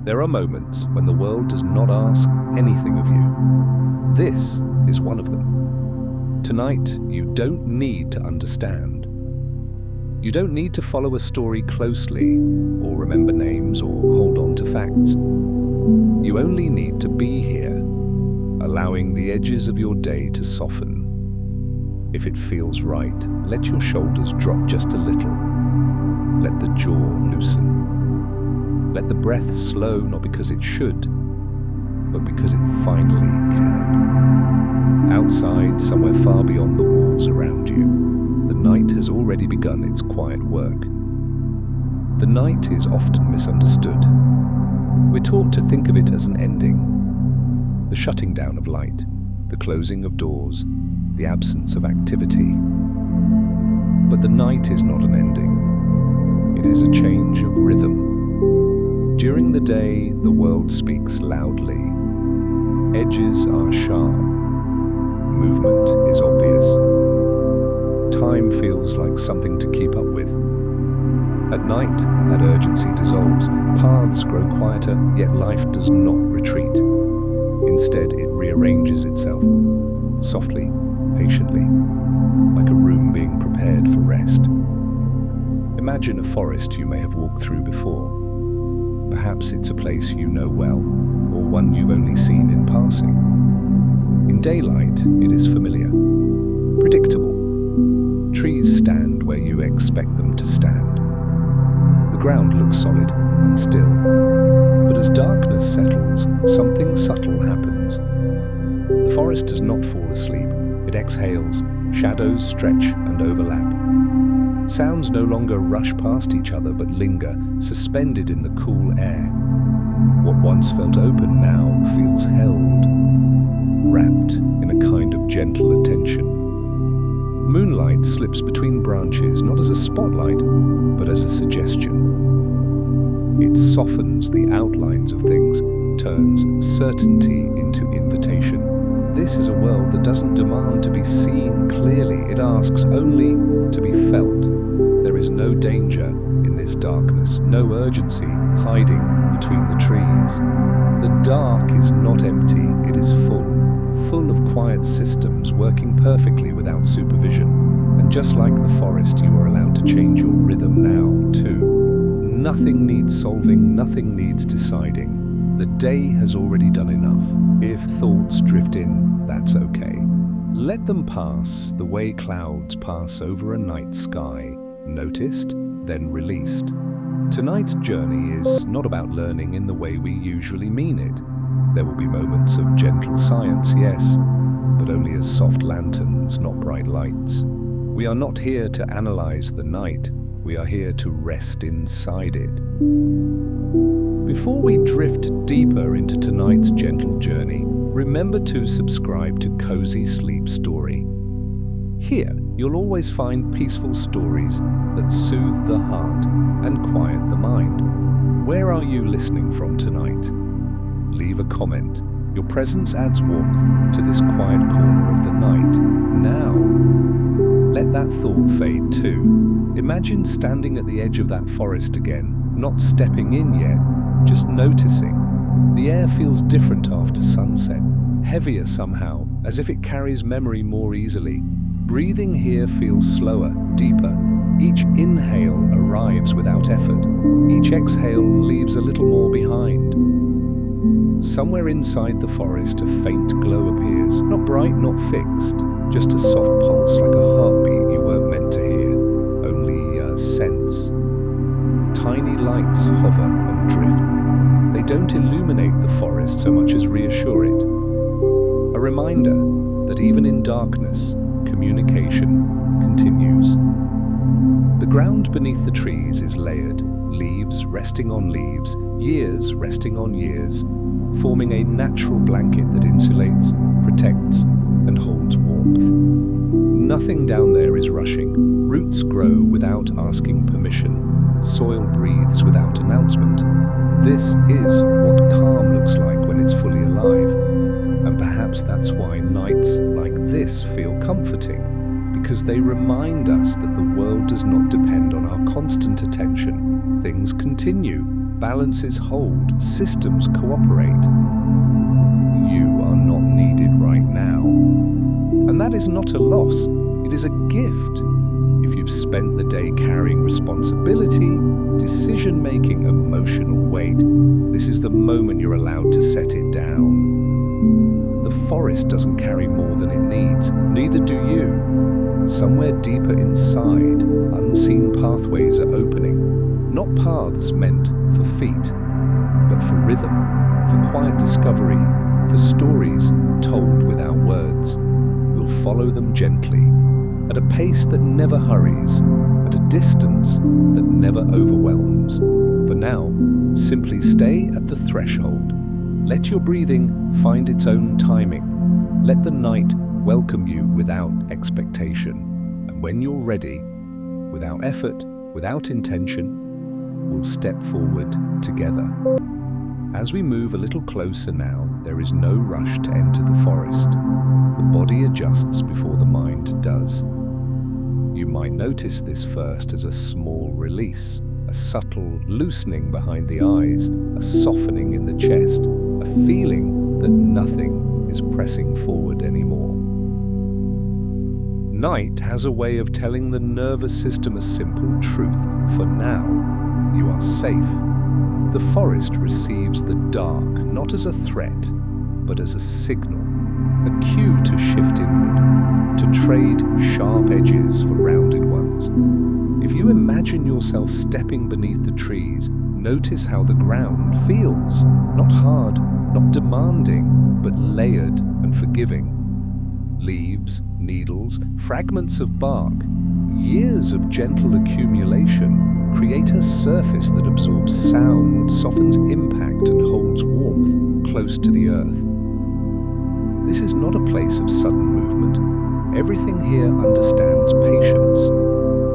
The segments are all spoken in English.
There are moments when the world does not ask anything of you. This is one of them. Tonight, you don't need to understand. You don't need to follow a story closely, or remember names, or hold on to facts. You only need to be here, allowing the edges of your day to soften. If it feels right, let your shoulders drop just a little. Let the jaw loosen. Let the breath slow, not because it should, but because it finally can. Outside, somewhere far beyond the walls around you, the night has already begun its quiet work. The night is often misunderstood. We're taught to think of it as an ending, the shutting down of light, the closing of doors, the absence of activity. But the night is not an ending. It is a change of rhythm. During the day, the world speaks loudly. Edges are sharp. Movement is obvious. Time feels like something to keep up with. At night, that urgency dissolves. Paths grow quieter, yet life does not retreat. Instead, it rearranges itself, softly, patiently, like a room being prepared for rest. Imagine a forest you may have walked through before. Perhaps it's a place you know well, or one you've only seen in passing. In daylight, it is familiar, predictable. Trees stand where you expect them to stand. The ground looks solid and still. But as darkness settles, something subtle happens. The forest does not fall asleep. It exhales. Shadows stretch and overlap. Sounds no longer rush past each other but linger, suspended in the cool air. What once felt open now feels held, wrapped in a kind of gentle attention. Moonlight slips between branches, not as a spotlight, but as a suggestion. It softens the outlines of things, turns certainty into invitation. This is a world that doesn't demand to be seen clearly. It asks only to be felt. There is no danger in this darkness, no urgency hiding between the trees. The dark is not empty, it is full of quiet systems working perfectly without supervision. And just like the forest, you are allowed to change your rhythm now, too. Nothing needs solving, nothing needs deciding. The day has already done enough. If thoughts drift in, that's okay. Let them pass the way clouds pass over a night sky, noticed, then released. Tonight's journey is not about learning in the way we usually mean it. There will be moments of gentle science, yes, but only as soft lanterns, not bright lights. We are not here to analyze the night. We are here to rest inside it. Before we drift deeper into tonight's gentle journey, remember to subscribe to Cozy Sleep Story. Here, you'll always find peaceful stories that soothe the heart and quiet the mind. Where are you listening from tonight? Leave a comment. Your presence adds warmth to this quiet corner of the night. Now, let that thought fade too. Imagine standing at the edge of that forest again, not stepping in yet, just noticing. The air feels different after sunset, heavier somehow, as if it carries memory more easily. Breathing here feels slower, deeper. Each inhale arrives without effort. Each exhale leaves a little more behind. Somewhere inside the forest, a faint glow appears. Not bright, not fixed, just a soft pulse like a heartbeat you weren't meant to hear, only a sense. Tiny lights hover and drift. They don't illuminate the forest so much as reassure it. A reminder that even in darkness, communication continues. The ground beneath the trees is layered, leaves resting on leaves, years resting on years, forming a natural blanket that insulates, protects, and holds warmth. Nothing down there is rushing. Roots grow without asking permission. Soil breathes without announcement. This is what calm looks like when it's fully alive. And perhaps that's why nights like this feel comforting, because they remind us that the world does not depend on our constant attention. Things continue, balances hold, systems cooperate. You are not needed right now. And that is not a loss, it is a gift. If you've spent the day carrying responsibility, decision-making, emotional weight, this is the moment you're allowed to set it down. The forest doesn't carry more than it needs, neither do you. Somewhere deeper inside, unseen pathways are opening, not paths meant for feet, but for rhythm, for quiet discovery, for stories told without words. We'll follow them gently, at a pace that never hurries, at a distance that never overwhelms. For now, simply stay at the threshold. Let your breathing find its own timing. Let the night welcome you without expectation. And when you're ready, without effort, without intention, we'll step forward together. As we move a little closer now, there is no rush to enter the forest. The body adjusts before the mind does. You might notice this first as a small release, a subtle loosening behind the eyes, a softening in the chest, a feeling that nothing is pressing forward anymore. Night has a way of telling the nervous system a simple truth. For now, you are safe. The forest receives the dark not as a threat, but as a signal, a cue to shift inward, to trade sharp edges for rounded ones. If you imagine yourself stepping beneath the trees, notice how the ground feels, not hard, not demanding, but layered and forgiving. Leaves, needles, fragments of bark, years of gentle accumulation create a surface that absorbs sound, softens impact, and holds warmth close to the earth. This is not a place of sudden movement. Everything here understands patience.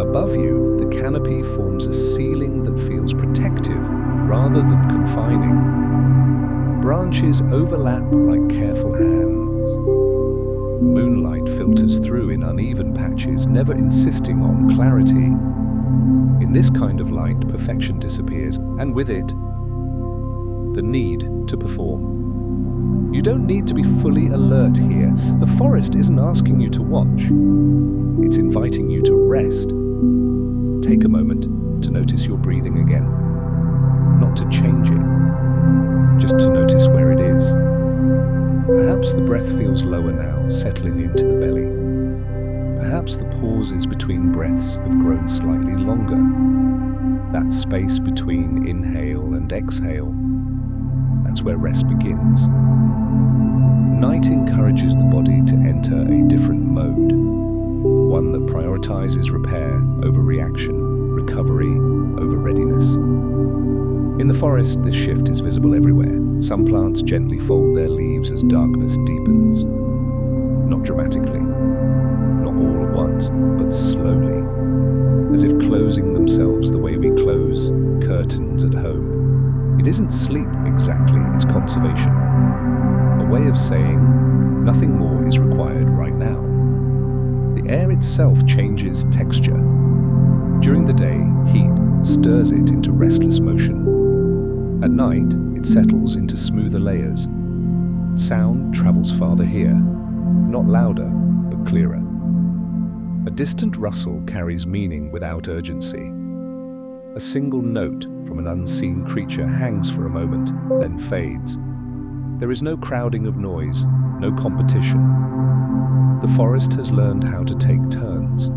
Above you, the canopy forms a ceiling that feels protective rather than confining. Branches overlap like careful hands. Moonlight filters through in uneven patches, never insisting on clarity. In this kind of light, perfection disappears, and with it, the need to perform. You don't need to be fully alert here. The forest isn't asking you to watch. It's inviting you to rest. Take a moment to notice your breathing again. Not to change it, just to notice where it is. Perhaps the breath feels lower now, settling into the belly. Perhaps the pauses between breaths have grown slightly longer. That space between inhale and exhale, that's where rest begins. Night encourages the body to enter a different mode, one that prioritizes repair over reaction, recovery over readiness. In the forest, this shift is visible everywhere. Some plants gently fold their leaves as darkness deepens. Not dramatically, not all at once, but slowly, as if closing themselves the way we close curtains at home. It isn't sleep exactly, it's conservation. A way of saying nothing more is required right now. The air itself changes texture. During the day, heat stirs it into restless motion. At night, it settles into smoother layers. Sound travels farther here, not louder, but clearer. A distant rustle carries meaning without urgency. A single note from an unseen creature hangs for a moment, then fades. There is no crowding of noise, no competition. The forest has learned how to take turns.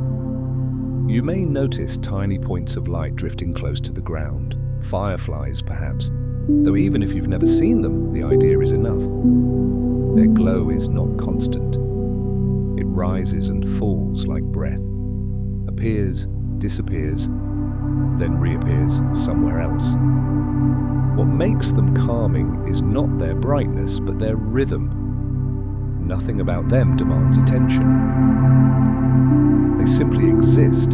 You may notice tiny points of light drifting close to the ground. Fireflies, perhaps, though even if you've never seen them, the idea is enough. Their glow is not constant. It rises and falls like breath, appears, disappears, then reappears somewhere else. What makes them calming is not their brightness, but their rhythm. Nothing about them demands attention. They simply exist,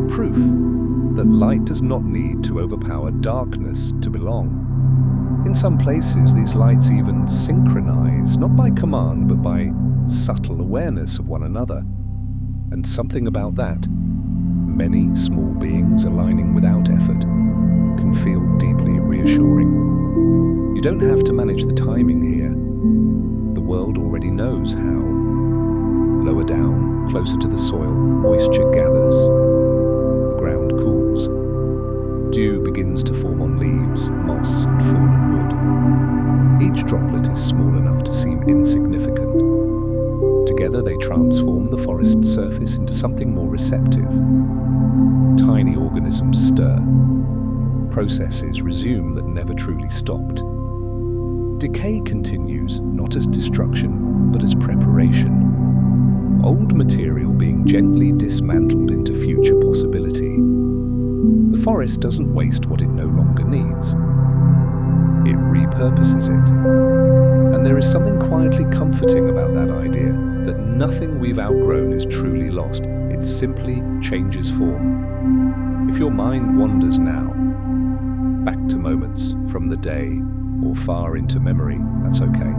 proof that light does not need to overpower darkness to belong. In some places, these lights even synchronize, not by command, but by subtle awareness of one another. And something about that, many small beings aligning without effort, can feel deeply real. reassuring. You don't have to manage the timing here. The world already knows how. Lower down, closer to the soil, moisture gathers. The ground cools. Dew begins to form on leaves, moss, and fallen wood. Each droplet is small enough to seem insignificant. Together they transform the forest surface into something more receptive. Tiny organisms stir. Processes resume that never truly stopped. Decay continues, not as destruction, but as preparation. Old material being gently dismantled into future possibility. The forest doesn't waste what it no longer needs. It repurposes it. And there is something quietly comforting about that idea, that nothing we've outgrown is truly lost. It simply changes form. If your mind wanders now, back to moments from the day or far into memory, that's okay.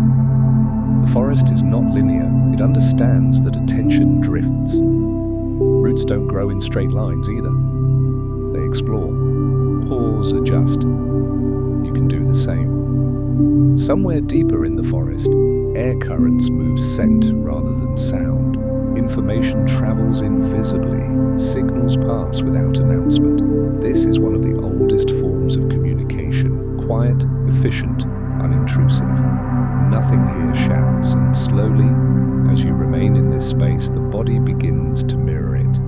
The forest is not linear. It understands that attention drifts. Roots don't grow in straight lines either. They explore, pause, adjust. You can do the same. Somewhere deeper in the forest, air currents move scent rather than sound. Information travels invisibly. Signals pass without announcement. This is one of the oldest forms of communication. Quiet, efficient, unintrusive. Nothing here shouts, and slowly, as you remain in this space, the body begins to mirror it.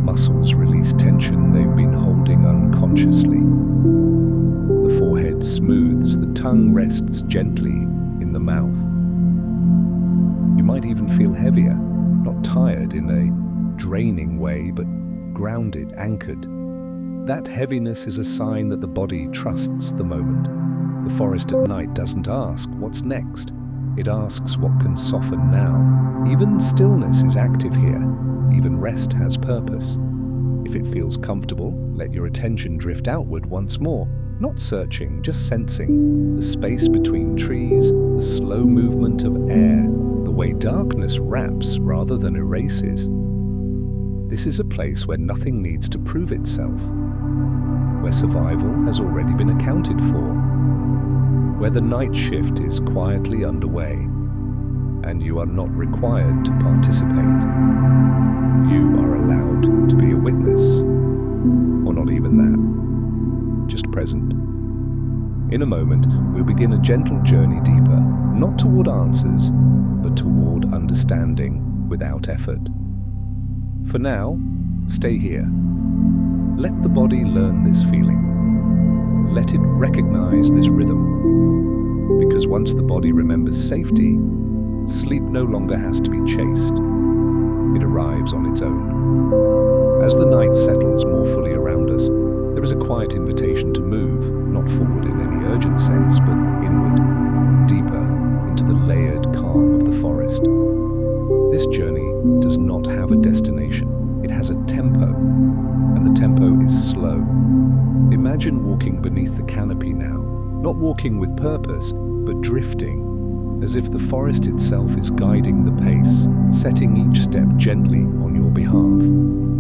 Muscles release tension they've been holding unconsciously. The forehead smooths, the tongue rests gently in the mouth. You might even feel heavier, not tired in a draining way, but grounded, anchored. That heaviness is a sign that the body trusts the moment. The forest at night doesn't ask, what's next? It asks what can soften now. Even stillness is active here. Even rest has purpose. If it feels comfortable, let your attention drift outward once more. Not searching, just sensing. The space between trees, the slow movement of air, the way darkness wraps rather than erases. This is a place where nothing needs to prove itself. Where survival has already been accounted for. Where the night shift is quietly underway, and you are not required to participate. You are allowed to be a witness, or not even that, just present. In a moment, we'll begin a gentle journey deeper, not toward answers, but toward understanding without effort. For now, stay here. Let the body learn this feeling. Let it recognize this rhythm. Because once the body remembers safety, sleep no longer has to be chased. It arrives on its own. As the night settles more fully around us, there is a quiet invitation to move, not forward in any urgent sense, but inward, deeper, into the layered calm of the forest. This journey does not have a destination. It has a tempo, and the tempo is slow. Imagine walking beneath the canopy now, not walking with purpose, but drifting, as if the forest itself is guiding the pace, setting each step gently on your behalf.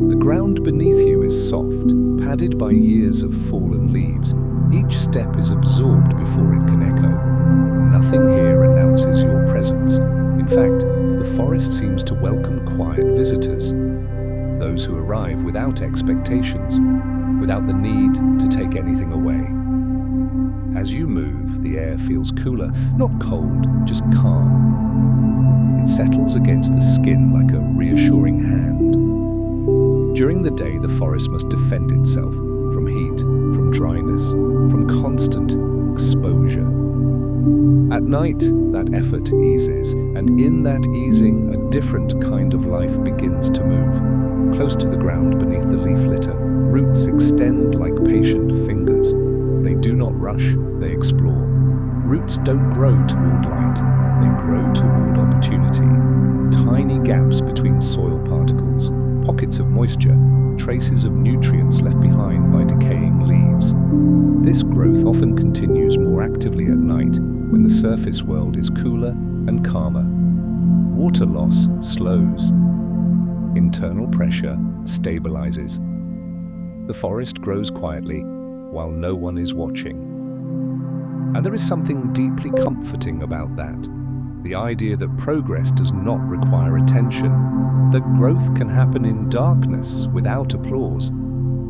The ground beneath you is soft, padded by years of fallen leaves. Each step is absorbed before it can echo. Nothing here announces your presence. In fact, the forest seems to welcome quiet visitors, those who arrive without expectations, without the need to take anything away. As you move, the air feels cooler, not cold, just calm. It settles against the skin like a reassuring hand. During the day, the forest must defend itself from heat, from dryness, from constant exposure. At night, that effort eases, and in that easing, a different kind of life begins to move. Close to the ground beneath the leaf litter, roots extend like patient fingers. They do not rush, they explore. Roots don't grow toward light, they grow toward opportunity. Tiny gaps between soil particles, pockets of moisture, traces of nutrients left behind by decaying leaves. This growth often continues more actively at night, when the surface world is cooler and calmer. Water loss slows. Internal pressure stabilizes. The forest grows quietly, while no one is watching. And there is something deeply comforting about that. The idea that progress does not require attention, that growth can happen in darkness without applause.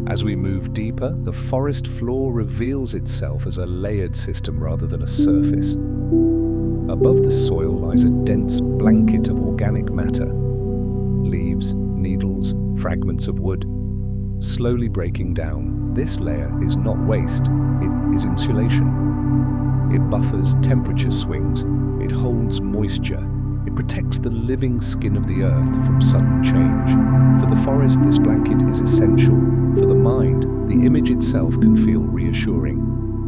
As we move deeper, the forest floor reveals itself as a layered system rather than a surface. Above the soil lies a dense blanket of organic matter. Leaves, needles, fragments of wood, slowly breaking down. This layer is not waste, it is insulation. It buffers temperature swings, it holds moisture, it protects the living skin of the earth from sudden change. For the forest, this blanket is essential. For the mind, the image itself can feel reassuring.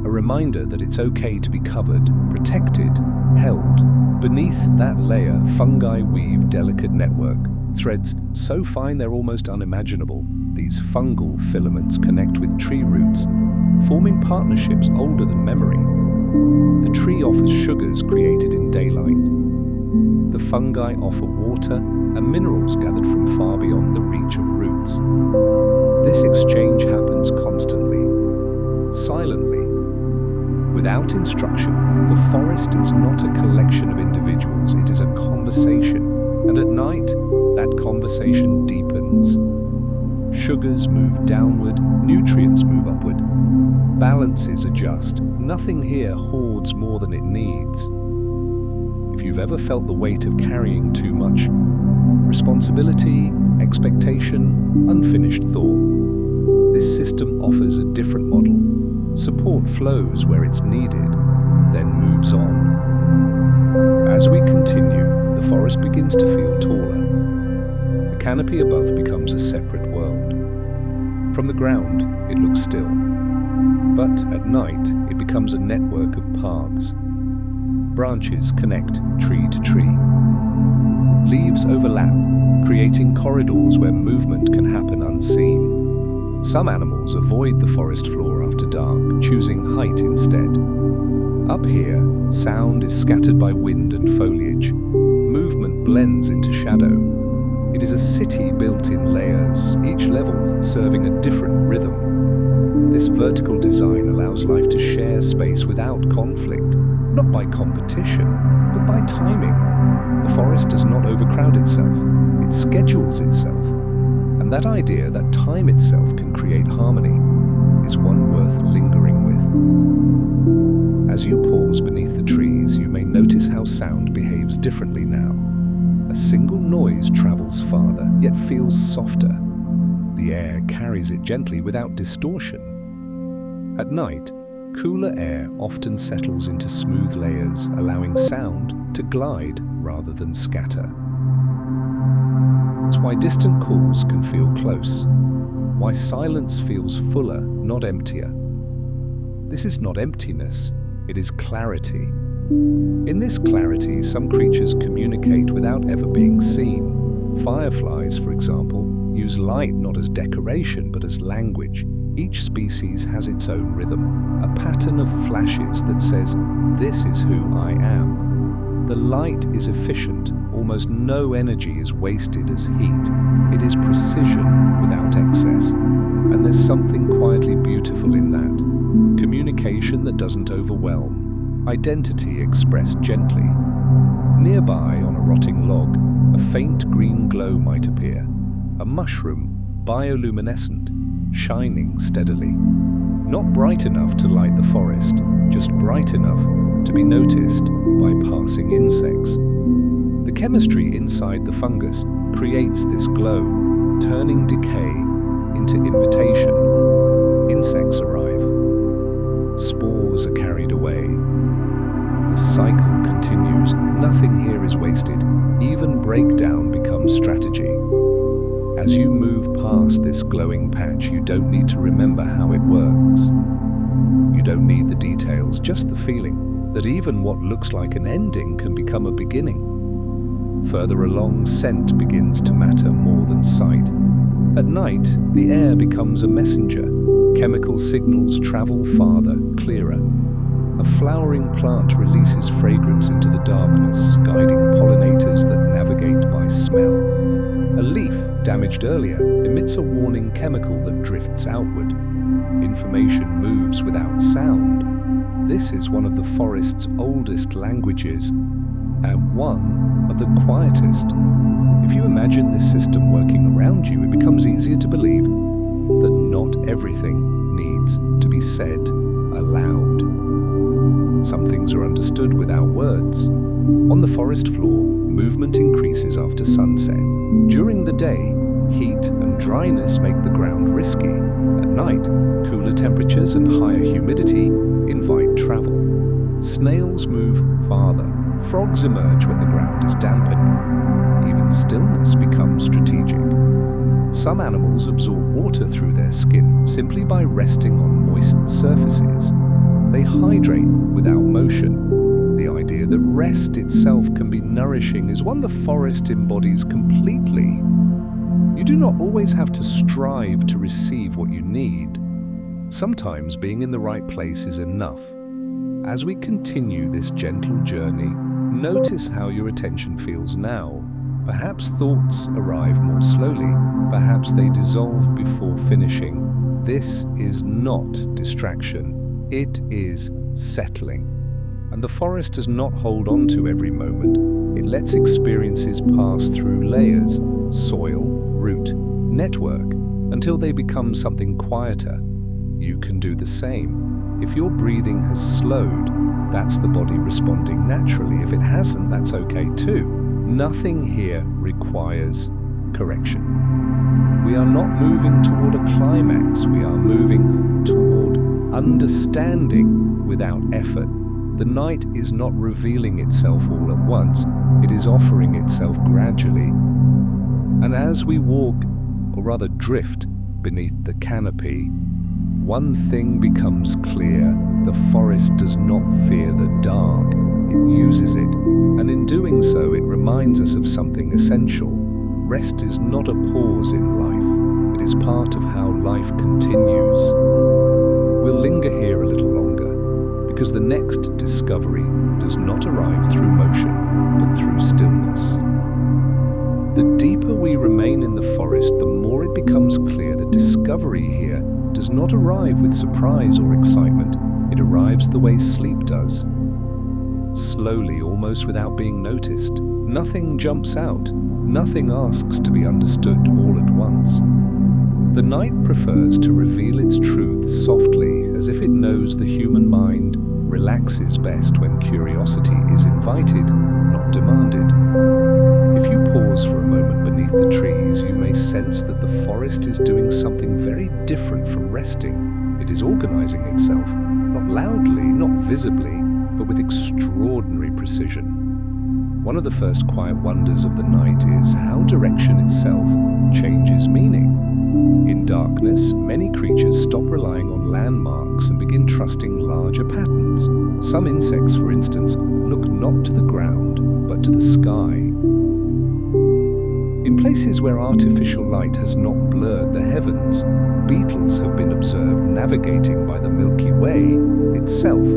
A reminder that it's okay to be covered, protected, held. Beneath that layer, fungi weave delicate network, threads so fine they're almost unimaginable. These fungal filaments connect with tree roots, forming partnerships older than memory. The tree offers sugars created in daylight. The fungi offer water and minerals gathered from far beyond the reach of roots. This exchange happens constantly, silently. Without instruction, the forest is not a collection of individuals, it is a conversation. And at night, that conversation deepens. Sugars move downward, nutrients move upward. Balances adjust. Nothing here hoards more than it needs. If you've ever felt the weight of carrying too much, responsibility, expectation, unfinished thought, this system offers a different model. Support flows where it's needed, then moves on. As we continue, the forest begins to feel taller. The canopy above becomes a separate world. From the ground, it looks still. But at night, it becomes a network of paths. Branches connect tree to tree. Leaves overlap, creating corridors where movement can happen unseen. Some animals avoid the forest floor after dark, choosing height instead. Up here, sound is scattered by wind and foliage. Movement blends into shadow. It is a city built in layers, each level serving a different rhythm. This vertical design allows life to share space without conflict, not by competition, but by timing. The forest does not overcrowd itself, it schedules itself. And that idea that time itself can create harmony is one worth lingering with. As you pause beneath the trees, you may notice how sound behaves differently now. A single noise travels farther, yet feels softer. The air carries it gently without distortion. At night, cooler air often settles into smooth layers, allowing sound to glide rather than scatter. It's why distant calls can feel close, why silence feels fuller, not emptier. This is not emptiness, it is clarity. In this clarity, some creatures communicate without ever being seen. Fireflies, for example, use light not as decoration but as language. Each species has its own rhythm, a pattern of flashes that says, "This is who I am." The light is efficient, almost no energy is wasted as heat. It is precision without excess. And there's something quietly beautiful in that. Communication that doesn't overwhelm. Identity expressed gently. Nearby, on a rotting log, a faint green glow might appear. A mushroom, bioluminescent, shining steadily. Not bright enough to light the forest, just bright enough to be noticed by passing insects. The chemistry inside the fungus creates this glow, turning decay into invitation. Insects arrive. Spores are carried away. The cycle continues. Nothing here is wasted. Even breakdown becomes strategy. As you move past this glowing patch, you don't need to remember how it works. You don't need the details, just the feeling that even what looks like an ending can become a beginning. Further along, scent begins to matter more than sight. At night, the air becomes a messenger. Chemical signals travel farther, clearer. A flowering plant releases fragrance into the darkness, guiding pollinators that navigate by smell. A leaf, damaged earlier, emits a warning chemical that drifts outward. Information moves without sound. This is one of the forest's oldest languages, and one of the quietest. If you imagine this system working around you, it becomes easier to believe that not everything needs to be said aloud. Some things are understood without words. On the forest floor, movement increases after sunset. During the day, heat and dryness make the ground risky. At night, cooler temperatures and higher humidity invite travel. Snails move farther. Frogs emerge when the ground is damp enough. Even stillness becomes strategic. Some animals absorb water through their skin simply by resting on moist surfaces. They hydrate without motion. The idea that rest itself can be nourishing is one the forest embodies completely. You do not always have to strive to receive what you need. Sometimes being in the right place is enough. As we continue this gentle journey, notice how your attention feels now. Perhaps thoughts arrive more slowly. Perhaps they dissolve before finishing. This is not distraction. It is settling. And the forest does not hold on to every moment. It lets experiences pass through layers, soil, root, network, until they become something quieter. You can do the same. If your breathing has slowed, that's the body responding naturally. If it hasn't, that's okay too. Nothing here requires correction. We are not moving toward a climax. We are moving toward understanding without effort. The night is not revealing itself all at once. It is offering itself gradually. And as we walk, or rather drift, beneath the canopy, one thing becomes clear. The forest does not fear the dark. It uses it. And in doing so, it reminds us of something essential. Rest is not a pause in life. It is part of how life continues. We'll linger here a little longer, because the next discovery does not arrive through motion, but through stillness. The deeper we remain in the forest, the more it becomes clear that discovery here does not arrive with surprise or excitement. It arrives the way sleep does. Slowly, almost without being noticed. Nothing jumps out. Nothing asks to be understood all at once. The night prefers to reveal its truth softly, as if it knows the human mind relaxes best when curiosity is invited, not demanded. If you pause for a moment beneath the trees, you may sense that the forest is doing something very different from resting. It is organizing itself, not loudly, not visibly, but with extraordinary precision. One of the first quiet wonders of the night is how direction itself changes meaning. In darkness, many creatures stop relying on landmarks and begin trusting larger patterns. Some insects, for instance, look not to the ground, but to the sky. In places where artificial light has not blurred the heavens, beetles have been observed navigating by the Milky Way itself.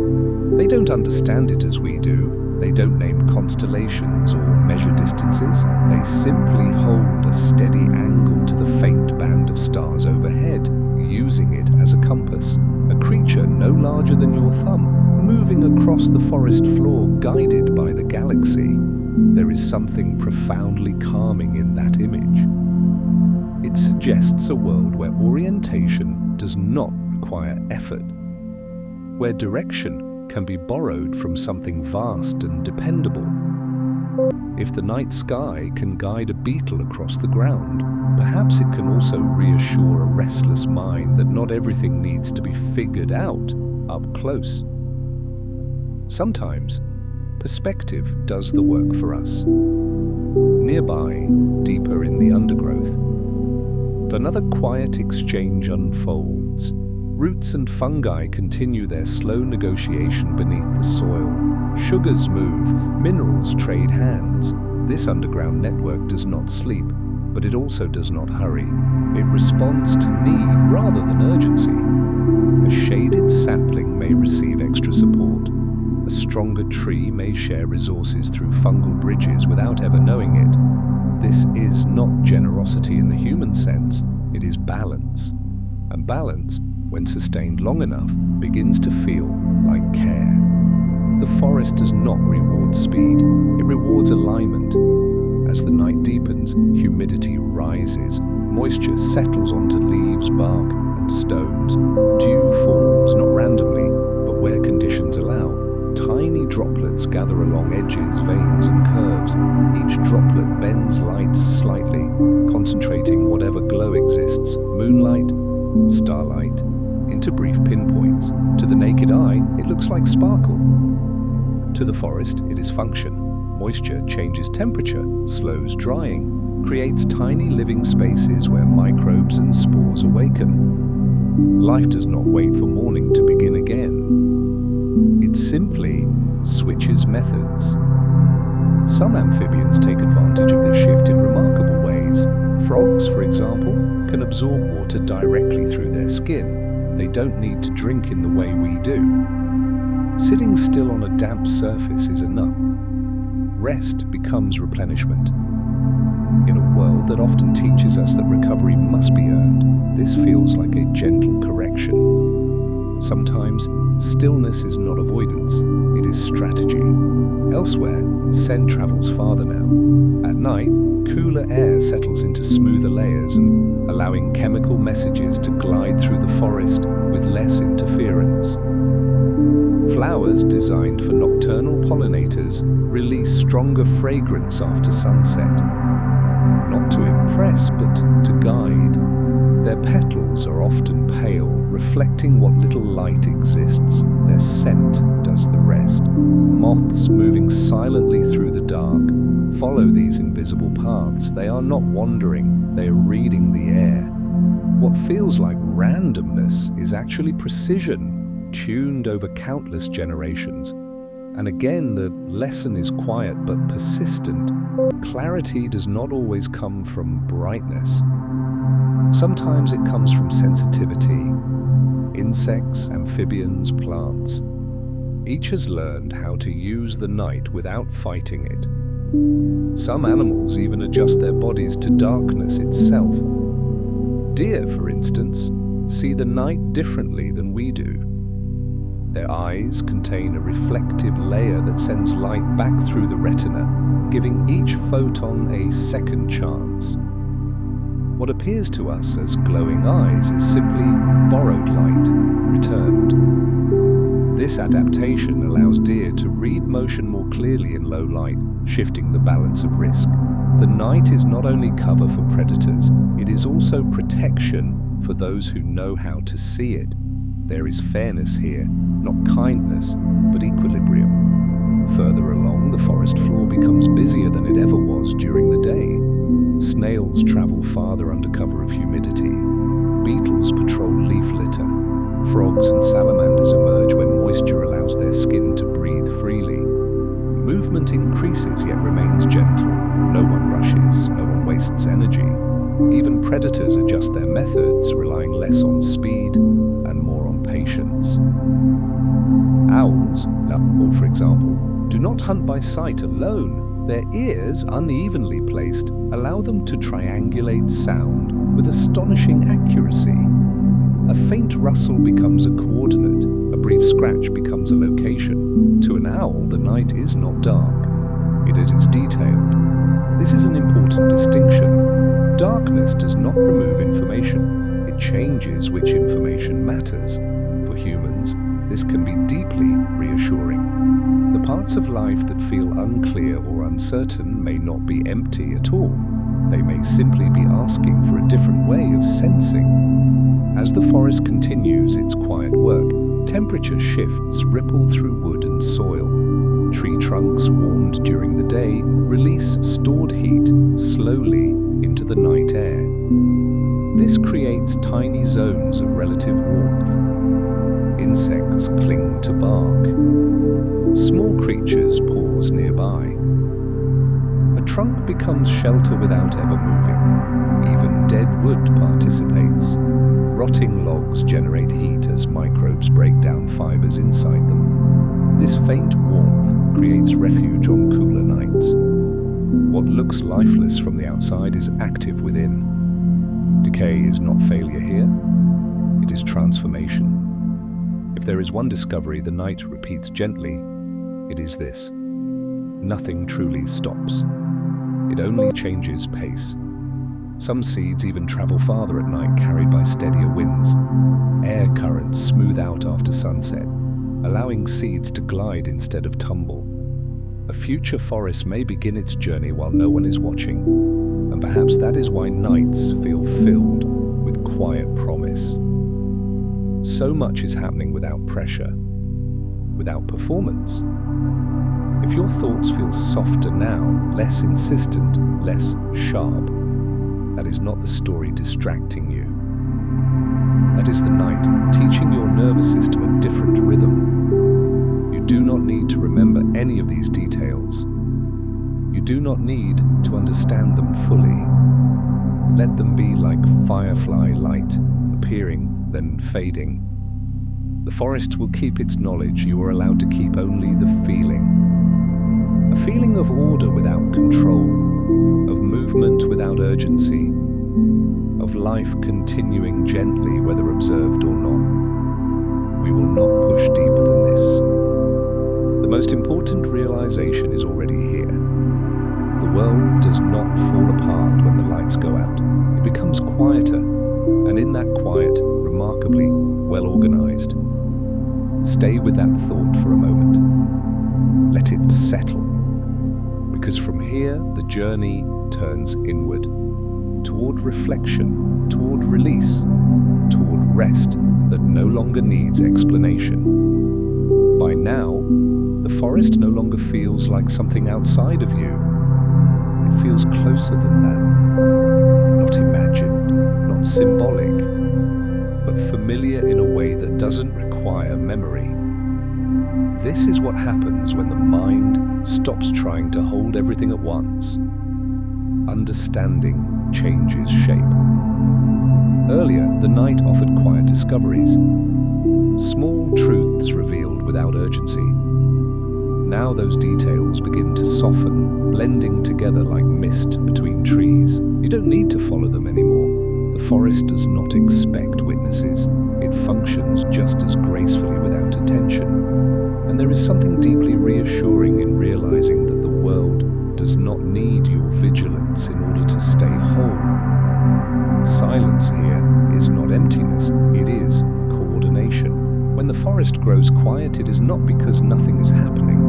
They don't understand it as we do. They don't name constellations or measure distances. They simply hold a steady angle to the faint band of stars overhead, using it as a compass. A creature no larger than your thumb, moving across the forest floor, guided by the galaxy. There is something profoundly calming in that image. It suggests a world where orientation does not require effort, where direction can be borrowed from something vast and dependable. If the night sky can guide a beetle across the ground, perhaps it can also reassure a restless mind that not everything needs to be figured out up close. Sometimes, perspective does the work for us. Nearby, deeper in the undergrowth, another quiet exchange unfolds. Roots and fungi continue their slow negotiation beneath the soil. Sugars move, minerals trade hands. This underground network does not sleep, but it also does not hurry. It responds to need rather than urgency. A shaded sapling may receive extra support. A stronger tree may share resources through fungal bridges without ever knowing it. This is not generosity in the human sense, it is balance. And balance when sustained long enough, begins to feel like care. The forest does not reward speed, it rewards alignment. As the night deepens, humidity rises, moisture settles onto leaves, bark, and stones. Dew forms not randomly, but where conditions allow. Tiny droplets gather along edges, veins, and curves. Each droplet bends light slightly, concentrating whatever glow exists, moonlight, starlight, into brief pinpoints. To the naked eye, it looks like sparkle. To the forest, it is function. Moisture changes temperature, slows drying, creates tiny living spaces where microbes and spores awaken. Life does not wait for morning to begin again. It simply switches methods. Some amphibians take advantage of this shift in remarkable ways. Frogs, for example, can absorb water directly through their skin. They don't need to drink in the way we do. Sitting still on a damp surface is enough. Rest becomes replenishment. In a world that often teaches us that recovery must be earned, this feels like a gentle correction. Sometimes, stillness is not avoidance, it is strategy. Elsewhere, scent travels farther now. At night, cooler air settles into smoother layers, allowing chemical messages to glide through the forest with less interference. Flowers designed for nocturnal pollinators release stronger fragrance after sunset. Not to impress, but to guide. Their petals are often pale, reflecting what little light exists. Their scent does the rest. Moths moving silently through the dark follow these invisible paths. They are not wandering, they are reading the air. What feels like randomness is actually precision, tuned over countless generations. And again, the lesson is quiet but persistent. Clarity does not always come from brightness. Sometimes it comes from sensitivity. Insects, amphibians, plants. Each has learned how to use the night without fighting it. Some animals even adjust their bodies to darkness itself. Deer, for instance, see the night differently than we do. Their eyes contain a reflective layer that sends light back through the retina, giving each photon a second chance. What appears to us as glowing eyes is simply borrowed light, returned. This adaptation allows deer to read motion more clearly in low light, shifting the balance of risk. The night is not only cover for predators, it is also protection for those who know how to see it. There is fairness here, not kindness, but equilibrium. Further along, the forest floor becomes busier than it ever was during the day. Snails travel farther under cover of humidity. Beetles patrol leaf litter. Frogs and salamanders emerge when moisture allows their skin to breathe freely. Movement increases yet remains gentle. No one rushes, no one wastes energy. Even predators adjust their methods, relying less on speed and more on patience. Owls, for example, do not hunt by sight alone. Their ears, unevenly placed, allow them to triangulate sound with astonishing accuracy. A faint rustle becomes a coordinate, a brief scratch becomes a location. To an owl, the night is not dark, it is detailed. This is an important distinction. Darkness does not remove information, it changes which information matters. For humans, this can be deeply reassuring. The parts of life that feel unclear or uncertain may not be empty at all. They may simply be asking for a different way of sensing. As the forest continues its quiet work, temperature shifts ripple through wood and soil. Tree trunks warmed during the day release stored heat slowly into the night air. This creates tiny zones of relative warmth. Insects cling to bark. Small creatures pause nearby. A trunk becomes shelter without ever moving. Even dead wood participates. Rotting logs generate heat as microbes break down fibers inside them. This faint warmth creates refuge on cooler nights. What looks lifeless from the outside is active within. Decay is not failure here. it is transformation. If there is one discovery the night repeats gently, it is this: nothing truly stops. It only changes pace. Some seeds even travel farther at night, carried by steadier winds. Air currents smooth out after sunset, allowing seeds to glide instead of tumble. A future forest may begin its journey while no one is watching, and perhaps that is why nights feel filled with quiet promise. So much is happening without pressure, without performance. If your thoughts feel softer now, less insistent, less sharp, that is not the story distracting you. That is the night teaching your nervous system a different rhythm. You do not need to remember any of these details. You do not need to understand them fully. Let them be like firefly light, appearing, then fading. The forest will keep its knowledge. You are allowed to keep only the feeling. A feeling of order without control, of movement without urgency, of life continuing gently whether observed or not. We will not push deeper than this. The most important realization is already here. The world does not fall apart when the lights go out. It becomes quieter, and in that quiet, remarkably well organized. Stay with that thought for a moment. Let it settle. Because from here, the journey turns inward, toward reflection, toward release, toward rest that no longer needs explanation. By now, the forest no longer feels like something outside of you. It feels closer than that. Not imagined, not symbolic, but familiar in a way that doesn't require memory. This is what happens when the mind stops trying to hold everything at once. Understanding changes shape. Earlier, the night offered quiet discoveries, small truths revealed without urgency. Now those details begin to soften, blending together like mist between trees. You don't need to follow them anymore. The forest does not expect witnesses. It functions just as gracefully without attention. And there is something deeply reassuring in realizing that the world does not need your vigilance in order to stay whole. Silence here is not emptiness, it is coordination. When the forest grows quiet, it is not because nothing is happening.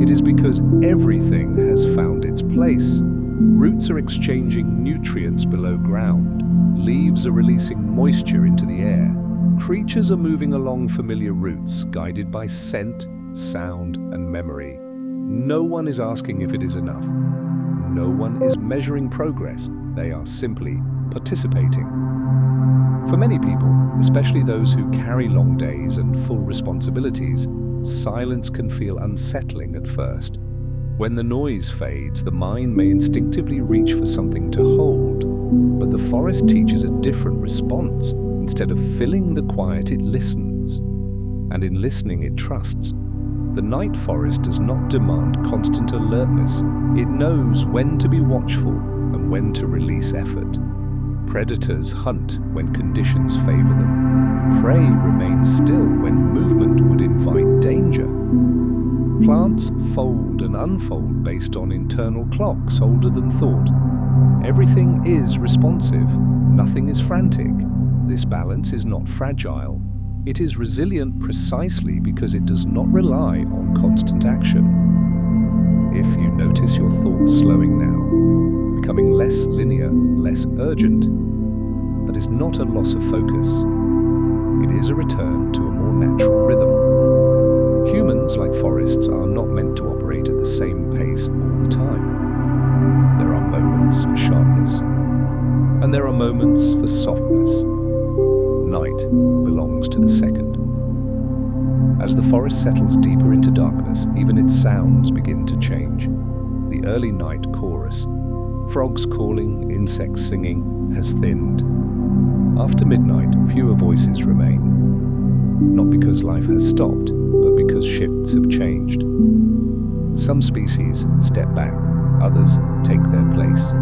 It is because everything has found its place. Roots are exchanging nutrients below ground. Leaves are releasing moisture into the air. Creatures are moving along familiar routes, guided by scent, sound, and memory. No one is asking if it is enough. No one is measuring progress. They are simply participating. For many people, especially those who carry long days and full responsibilities, silence can feel unsettling at first. When the noise fades, the mind may instinctively reach for something to hold, but the forest teaches a different response. Instead of filling the quiet, it listens. And in listening, it trusts. The night forest does not demand constant alertness. It knows when to be watchful and when to release effort. Predators hunt when conditions favor them. Prey remains still when movement would invite danger. Plants fold and unfold based on internal clocks older than thought. Everything is responsive. Nothing is frantic. This balance is not fragile. It is resilient precisely because it does not rely on constant action. If you notice your thoughts slowing now, becoming less linear, less urgent, that is not a loss of focus. It is a return to a more natural rhythm. Humans, like forests, are not meant to operate at the same pace all the time. There are moments for sharpness, and there are moments for softness. Night belongs to the second. As the forest settles deeper into darkness, even its sounds begin to change. The early night chorus, frogs calling, insects singing, has thinned. After midnight, fewer voices remain. Not because life has stopped, but because shifts have changed. Some species step back, others take their place.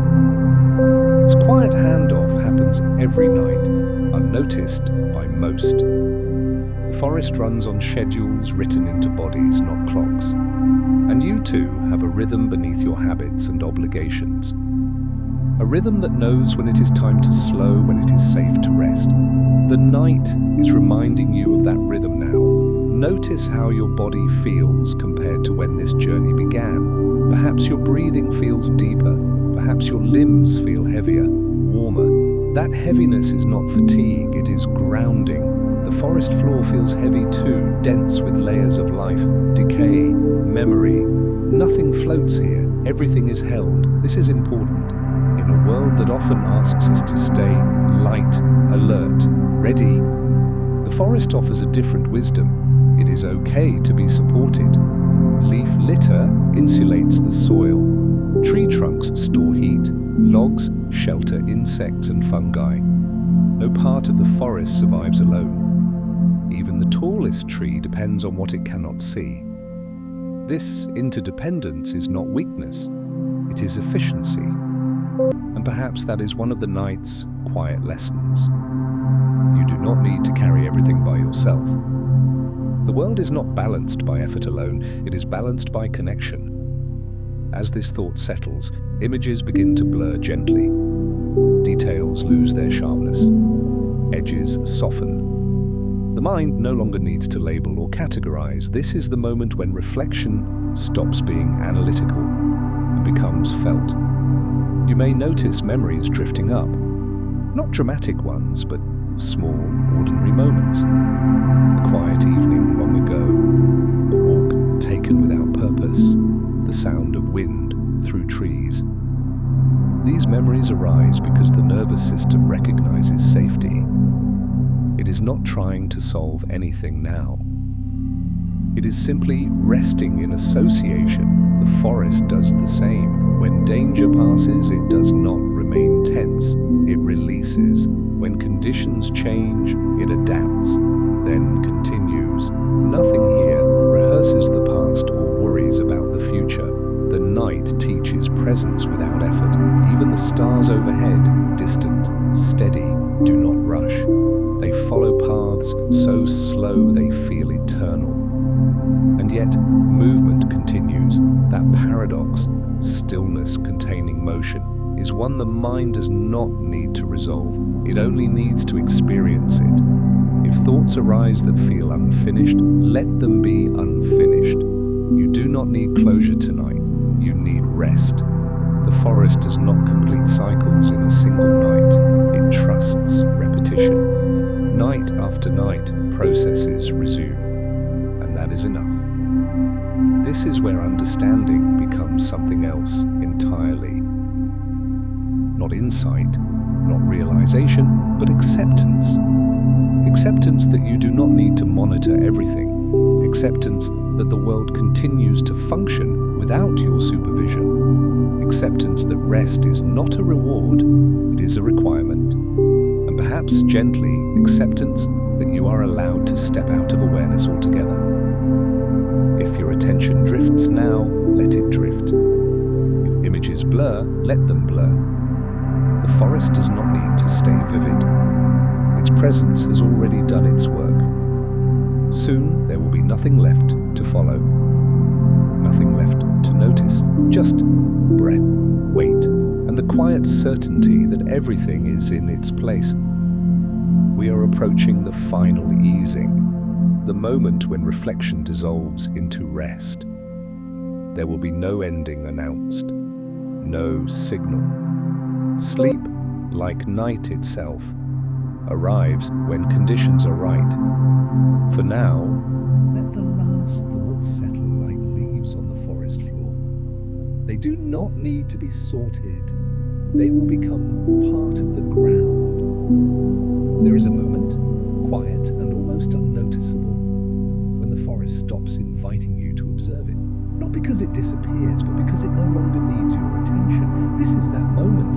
This quiet handoff happens every night. unnoticed by most. The forest runs on schedules written into bodies, not clocks. And you too have a rhythm beneath your habits and obligations. A rhythm that knows when it is time to slow, when it is safe to rest. The night is reminding you of that rhythm now. Notice how your body feels compared to when this journey began. Perhaps your breathing feels deeper. Perhaps your limbs feel heavier, warmer. That heaviness is not fatigue, it is grounding. The forest floor feels heavy too, dense with layers of life, decay, memory. Nothing floats here, everything is held. This is important. In a world that often asks us to stay light, alert, ready, the forest offers a different wisdom. It is okay to be supported. Leaf litter insulates the soil. Tree trunks store heat. Logs shelter insects and fungi. No part of the forest survives alone. Even the tallest tree depends on what it cannot see. This interdependence is not weakness, it is efficiency. And perhaps that is one of the night's quiet lessons. You do not need to carry everything by yourself. The world is not balanced by effort alone, it is balanced by connection. As this thought settles, images begin to blur gently. Details lose their sharpness. Edges soften. The mind no longer needs to label or categorize. This is the moment when reflection stops being analytical and becomes felt. You may notice memories drifting up. Not dramatic ones, but small, ordinary moments. A quiet evening long ago, a walk taken without purpose, the sound of wind through trees. These memories arise because the nervous system recognizes safety. It is not trying to solve anything now. It is simply resting in association. The forest does the same. When danger passes, it does not remain tense. It releases. When conditions change, it adapts, then continues. Nothing here rehearses the past or worries about the future. The night teaches presence without effort. Even the stars overhead, distant, steady, do not rush. They follow paths so slow they feel eternal. And yet, movement continues. That paradox, stillness containing motion, is one the mind does not need to resolve. It only needs to experience it. If thoughts arise that feel unfinished, let them be unfinished. You do not need closure tonight. You need rest. The forest does not complete cycles in a single night. It trusts repetition. Night after night, processes resume, and that is enough. This is where understanding becomes something else entirely. Not insight, not realization, but acceptance. Acceptance that you do not need to monitor everything. Acceptance that the world continues to function without your supervision. Acceptance that rest is not a reward, it is a requirement. And perhaps gently, acceptance that you are allowed to step out of awareness altogether. If your attention drifts now, let it drift. If images blur, let them blur. The forest does not need to stay vivid. Its presence has already done its work. Soon there will be nothing left to follow. Nothing left to notice. Just breath, weight, and the quiet certainty that everything is in its place. We are approaching the final easing, the moment when reflection dissolves into rest. There will be no ending announced, no signal. Sleep, like night itself, arrives when conditions are right. For now, let the last thoughts settle like leaves on the forest floor. They do not need to be sorted. They will become part of the ground. There is a moment, quiet and almost unnoticeable, when the forest stops inviting you to observe it. Not because it disappears, but because it no longer needs your attention. This is that moment.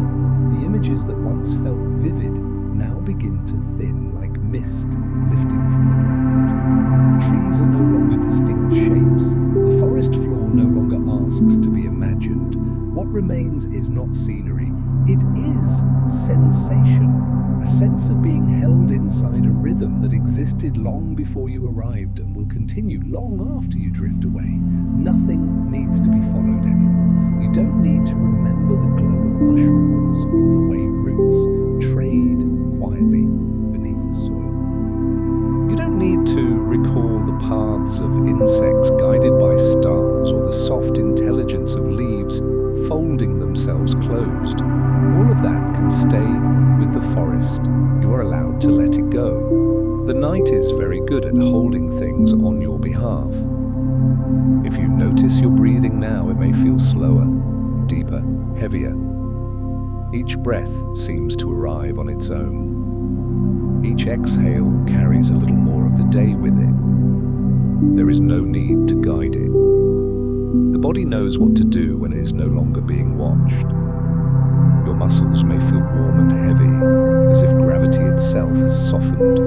The images that once felt vivid now begin to thin like mist lifting from the ground. Trees are no longer distinct shapes. The forest floor no longer asks to be imagined. What remains is not scenery. It is sensation. A a sense of being held inside a rhythm that existed long before you arrived and will continue long after you drift away. Nothing needs to be followed anymore. You don't need to remember the glow of mushrooms or the way roots trade quietly beneath the soil. You don't need to recall the paths of insects guided by stars or the soft intelligence of leaves folding themselves closed. All of that can stay with the forest. You are allowed to let it go. The night is very good at holding things on your behalf. If you notice your breathing now, it may feel slower, deeper, heavier. Each breath seems to arrive on its own. Each exhale carries a little more of the day with it. There is no need to guide it. The body knows what to do when it is no longer being watched. Your muscles may feel warm and heavy, as if gravity itself has softened.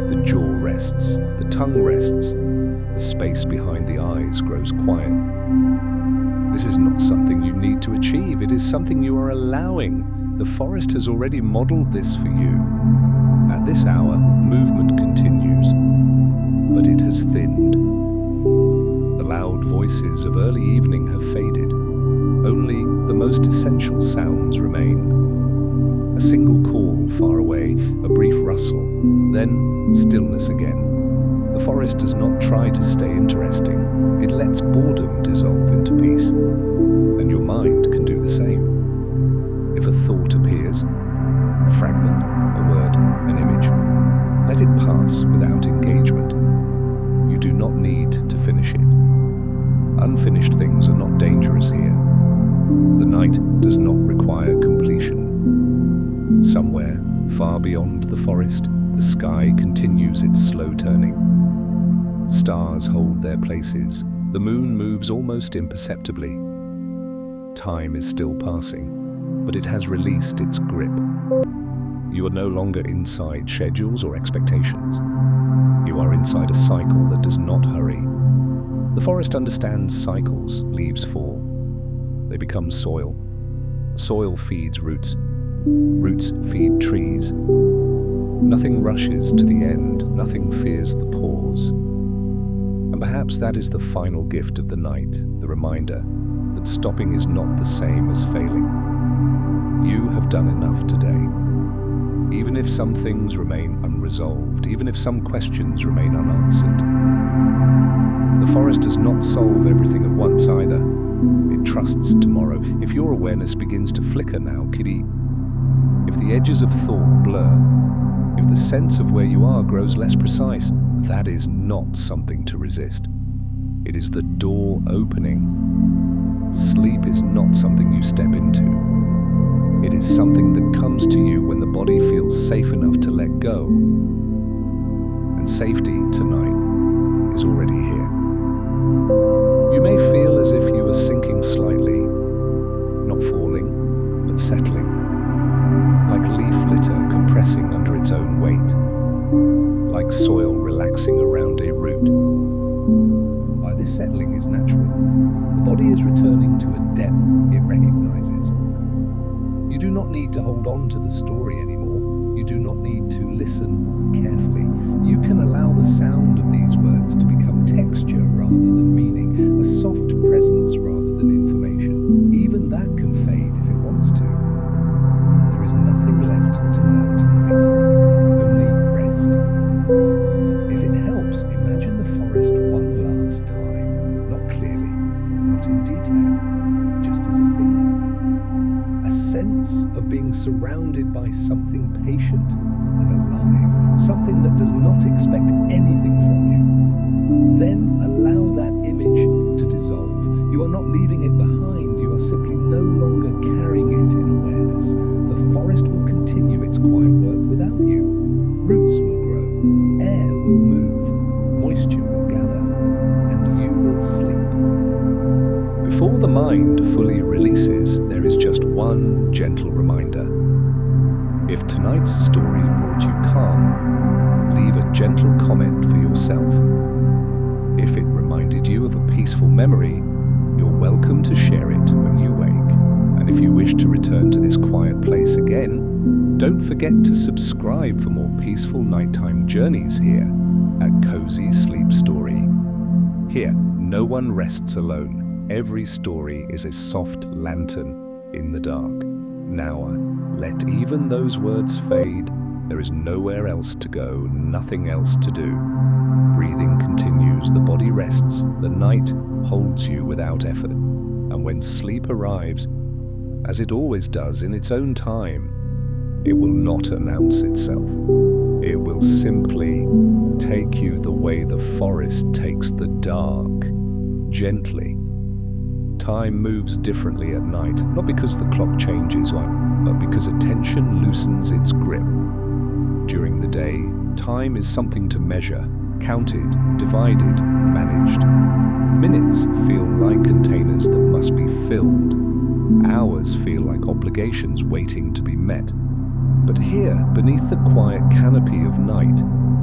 The jaw rests, the tongue rests, the space behind the eyes grows quiet. This is not something you need to achieve, it is something you are allowing. The forest has already modeled this for you. At this hour, movement continues, but it has thinned. The loud voices of early evening have faded. Only the most essential sounds remain. A single call far away, a brief rustle, then stillness again. The forest does not try to stay interesting. It lets boredom dissolve into peace, and your mind can do the same. If a thought appears, a fragment, a word, an image, let it pass without engagement. You do not need to finish it. Unfinished things are not dangerous here. The night does not require completion. Somewhere, far beyond the forest, the sky continues its slow turning. Stars hold their places. The moon moves almost imperceptibly. Time is still passing, but it has released its grip. You are no longer inside schedules or expectations. You are inside a cycle that does not hurry. The forest understands cycles. Leaves fall. They become soil. Soil feeds roots. Roots feed trees. Nothing rushes to the end. Nothing fears the pause. And perhaps that is the final gift of the night, the reminder that stopping is not the same as failing. You have done enough today. Even if some things remain unresolved, even if some questions remain unanswered. The forest does not solve everything at once either. It trusts tomorrow. If your awareness begins to flicker now, Kitty, if the edges of thought blur, if the sense of where you are grows less precise, that is not something to resist. It is the door opening. Sleep is not something you step into. It is something that comes to you when the body feels safe enough to let go. And safety tonight is already here. You may feel as if you are sinking slightly, not falling, but settling, like leaf litter compressing under its own weight, like soil relaxing around a root. While this settling is natural, the body is returning to a depth it recognizes. You do not need to hold on to the story anymore. You do not need to listen carefully. You can allow the sound of these words to become texture rather than meaning, a soft presence rather than information. Even that can fade if it wants to. There is nothing left to learn tonight, only rest. If it helps, imagine the forest one last time, not clearly, not in detail, just as a feeling. A sense of being surrounded by something patient and alive, something that does not expect anything from you. Then allow that image to dissolve. You are not leaving it behind, you are simply no longer carrying it in awareness. The forest will continue its quiet work without you. Roots will grow, air will move, moisture will gather, and you will sleep. Before the mind fully releases, there is just one gentle reminder. If tonight's story brought you calm, leave a gentle comment for yourself. If it reminded you of a peaceful memory, you're welcome to share it when you wake. And if you wish to return to this quiet place again, Don't forget to subscribe for more peaceful nighttime journeys here at Cozy Sleep Story. Here, no one rests alone. Every story is a soft lantern in the dark. Now, let even those words fade. There is nowhere else to go, nothing else to do. Breathing continues, the body rests, the night holds you without effort. And when sleep arrives, as it always does in its own time, it will not announce itself. It will simply take you the way the forest takes the dark, gently. Time moves differently at night, not because the clock changes, but because attention loosens its grip. During the day, time is something to measure, counted, divided, managed. Minutes feel like containers that must be filled. Hours feel like obligations waiting to be met. But here, beneath the quiet canopy of night,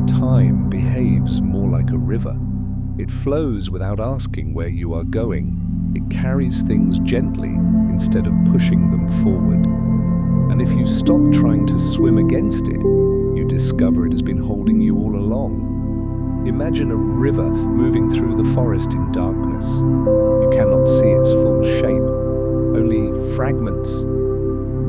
time behaves more like a river. It flows without asking where you are going. It carries things gently instead of pushing them forward. And if you stop trying to swim against it, you discover it has been holding you all along. Imagine a river moving through the forest in darkness. You cannot see its full shape, only fragments.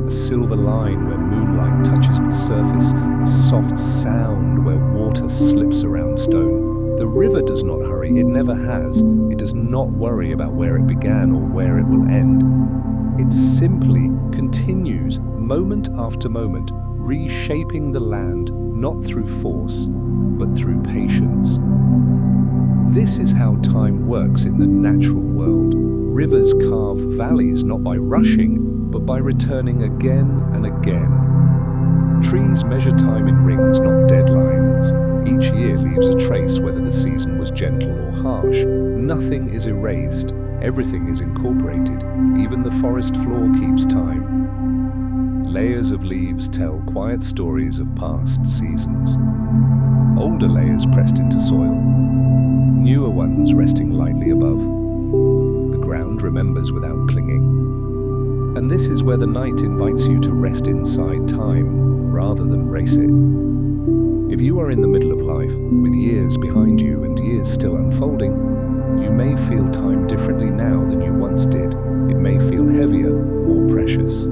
A silver line where moonlight touches the surface, a soft sound where water slips around stone. The river does not hurry, it never has. It does not worry about where it began or where it will end. It simply continues, moment after moment, reshaping the land, not through force, but through patience. This is how time works in the natural world. Rivers carve valleys not by rushing, but by returning again and again. Trees measure time in rings, not deadlines. Each year leaves a trace, whether the season was gentle or harsh. Nothing is erased, everything is incorporated. Even the forest floor keeps time. Layers of leaves tell quiet stories of past seasons. Older layers pressed into soil, newer ones resting lightly above. The ground remembers without clinging. And this is where the night invites you to rest inside time rather than race it. If you are in the middle of life, with years behind you and years still unfolding, you may feel time differently now than you once did. It may feel heavier, more precious.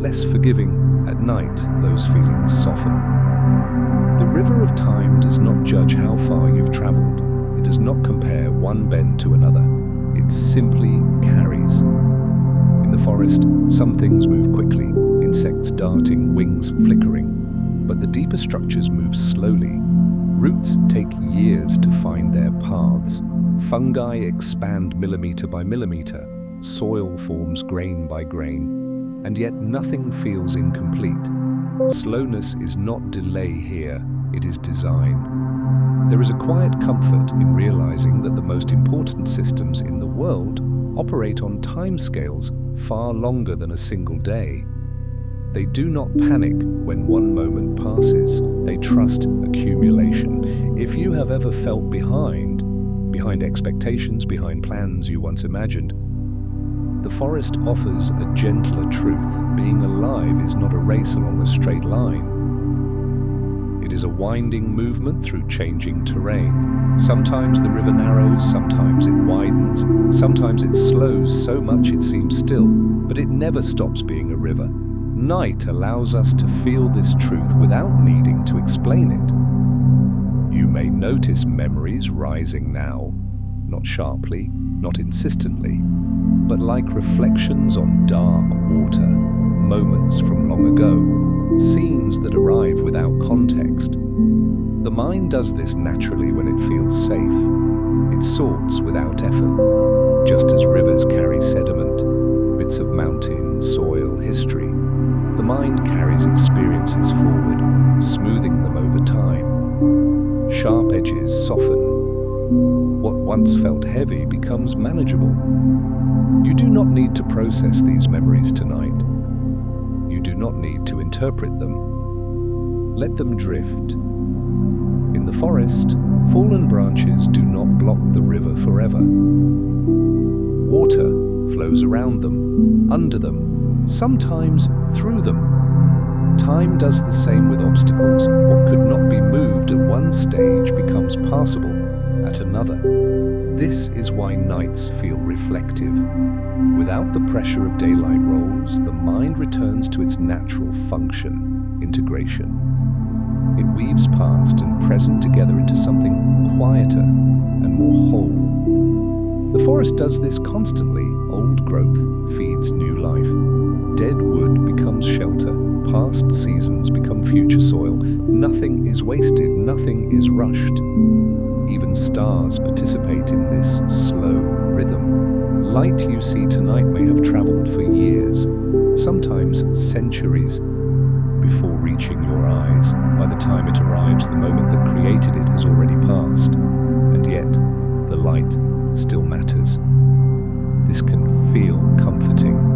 Less forgiving. At night, those feelings soften. The river of time does not judge how far you've traveled. It does not compare one bend to another. It simply carries. In the forest, some things move quickly, insects darting, wings flickering. But the deeper structures move slowly. Roots take years to find their paths. Fungi expand millimeter by millimeter. Soil forms grain by grain. And yet nothing feels incomplete. Slowness is not delay here, it is design. There is a quiet comfort in realizing that the most important systems in the world operate on timescales far longer than a single day. They do not panic when one moment passes. They trust accumulation. If you have ever felt behind expectations, behind plans you once imagined, the forest offers a gentler truth. Being alive is not a race along a straight line. It is a winding movement through changing terrain. Sometimes the river narrows, sometimes it widens, sometimes it slows so much it seems still, but it never stops being a river. Night allows us to feel this truth without needing to explain it. You may notice memories rising now, not sharply, not insistently, but like reflections on dark water, moments from long ago, scenes that arrive without context. The mind does this naturally when it feels safe. It sorts without effort, just as rivers carry sediment, bits of mountain, soil, history. The mind carries experiences forward, smoothing them over time. Sharp edges soften. What once felt heavy becomes manageable. You do not need to process these memories tonight. You do not need to interpret them. Let them drift. In the forest, fallen branches do not block the river forever. Water flows around them, under them, sometimes through them. Time does the same with obstacles. What could not be moved at one stage becomes passable at another. This is why nights feel reflective. Without the pressure of daylight roles, the mind returns to its natural function, integration. It weaves past and present together into something quieter and more whole. The forest does this constantly. Old growth feeds new life. Dead wood becomes shelter. Past seasons become future soil. Nothing is wasted. Nothing is rushed. Even stars participate in this slow rhythm. Light you see tonight may have traveled for years, sometimes centuries, before reaching your eyes. By the time it arrives, the moment that created it has already passed, and yet the light still matters. This can feel comforting.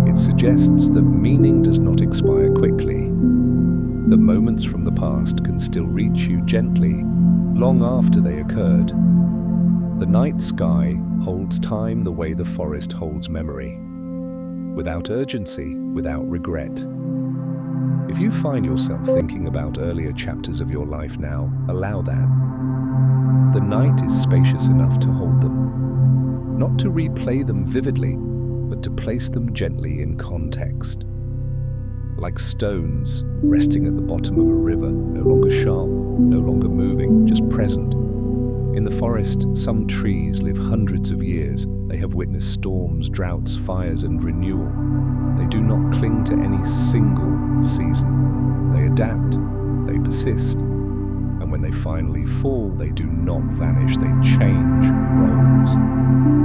It suggests that meaning does not expire quickly, that moments from the past can still reach you gently, long after they occurred. The night sky holds time the way the forest holds memory, without urgency, without regret. If you find yourself thinking about earlier chapters of your life now, allow that. The night is spacious enough to hold them, not to replay them vividly, but to place them gently in context. Like stones resting at the bottom of a river, no longer sharp, no longer moving, just present. In the forest, some trees live hundreds of years. They have witnessed storms, droughts, fires, and renewal. They do not cling to any single season. They adapt, they persist, and when they finally fall, they do not vanish, they change roles.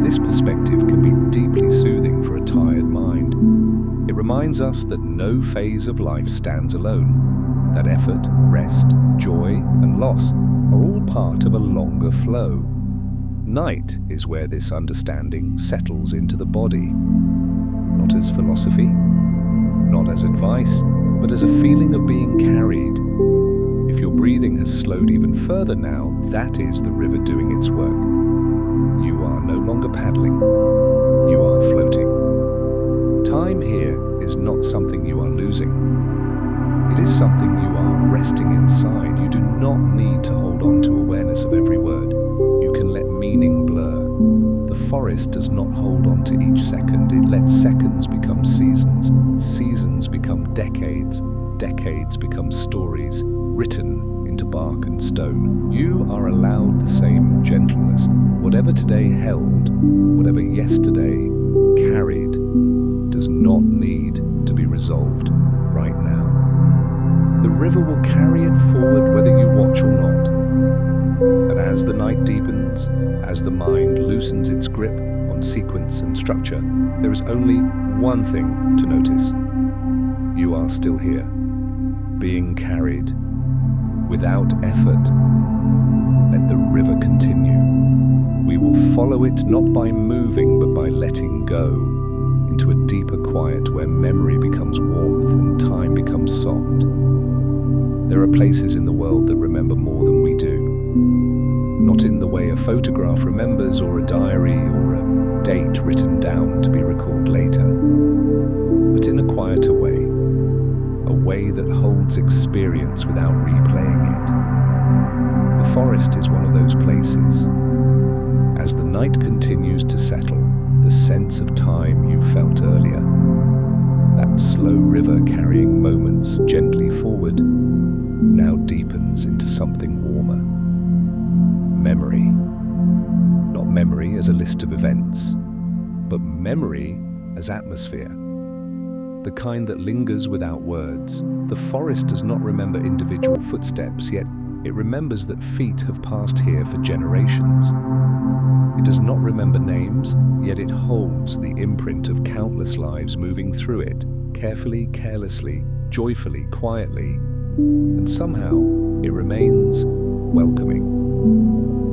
This perspective can be deeply soothing for a tired mind. It reminds us that no phase of life stands alone, that effort, rest, joy, and loss are all part of a longer flow. Night is where this understanding settles into the body, not as philosophy, not as advice, but as a feeling of being carried. If your breathing has slowed even further now, that is the river doing its work. You are no longer paddling, you are floating. Time here is not something you are losing. It is something you are resting inside. You do not need to hold on to awareness of every word. You can let meaning blur. The forest does not hold on to each second. It lets seconds become seasons, seasons become decades, decades become stories, written into bark and stone. You are allowed the same gentleness. Whatever today held, whatever yesterday carried, does not need to be resolved right now. The river will carry it forward whether you watch or not. And as the night deepens, as the mind loosens its grip on sequence and structure, there is only one thing to notice. You are still here, being carried, without effort. Let the river continue. We will follow it not by moving, but by letting go, into a deeper quiet where memory becomes warmth and time becomes soft. There are places in the world that remember more than we do. Not in the way a photograph remembers, or a diary, or a date written down to be recalled later, but in a quieter way, a way that holds experience without replaying it. The forest is one of those places. As the night continues to settle, the sense of time you felt earlier, that slow river carrying moments gently forward, now deepens into something warmer. Memory. Not memory as a list of events, but memory as atmosphere. The kind that lingers without words. The forest does not remember individual footsteps, yet it remembers that feet have passed here for generations. It does not remember names, yet it holds the imprint of countless lives moving through it, carefully, carelessly, joyfully, quietly, and somehow it remains welcoming.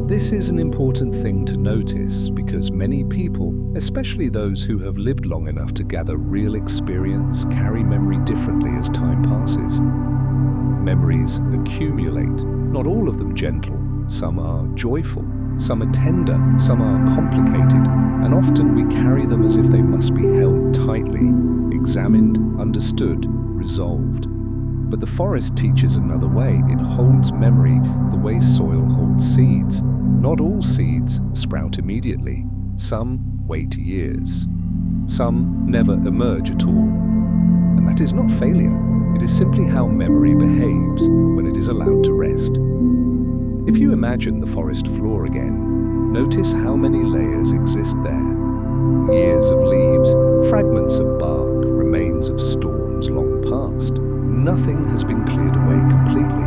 This is an important thing to notice because many people, especially those who have lived long enough to gather real experience, carry memory differently as time passes. Memories accumulate, not all of them gentle. Some are joyful, Some are tender, some are complicated, and often we carry them as if they must be held tightly, examined, understood, resolved. But the forest teaches another way. It holds memory the way soil holds seeds. Not all seeds sprout immediately. Some wait years. Some never emerge at all. And that is not failure. It is simply how memory behaves when it is allowed to rest. If you imagine the forest floor again, notice how many layers exist there. Years of leaves, fragments of bark, remains of storms long past. Nothing has been cleared away completely,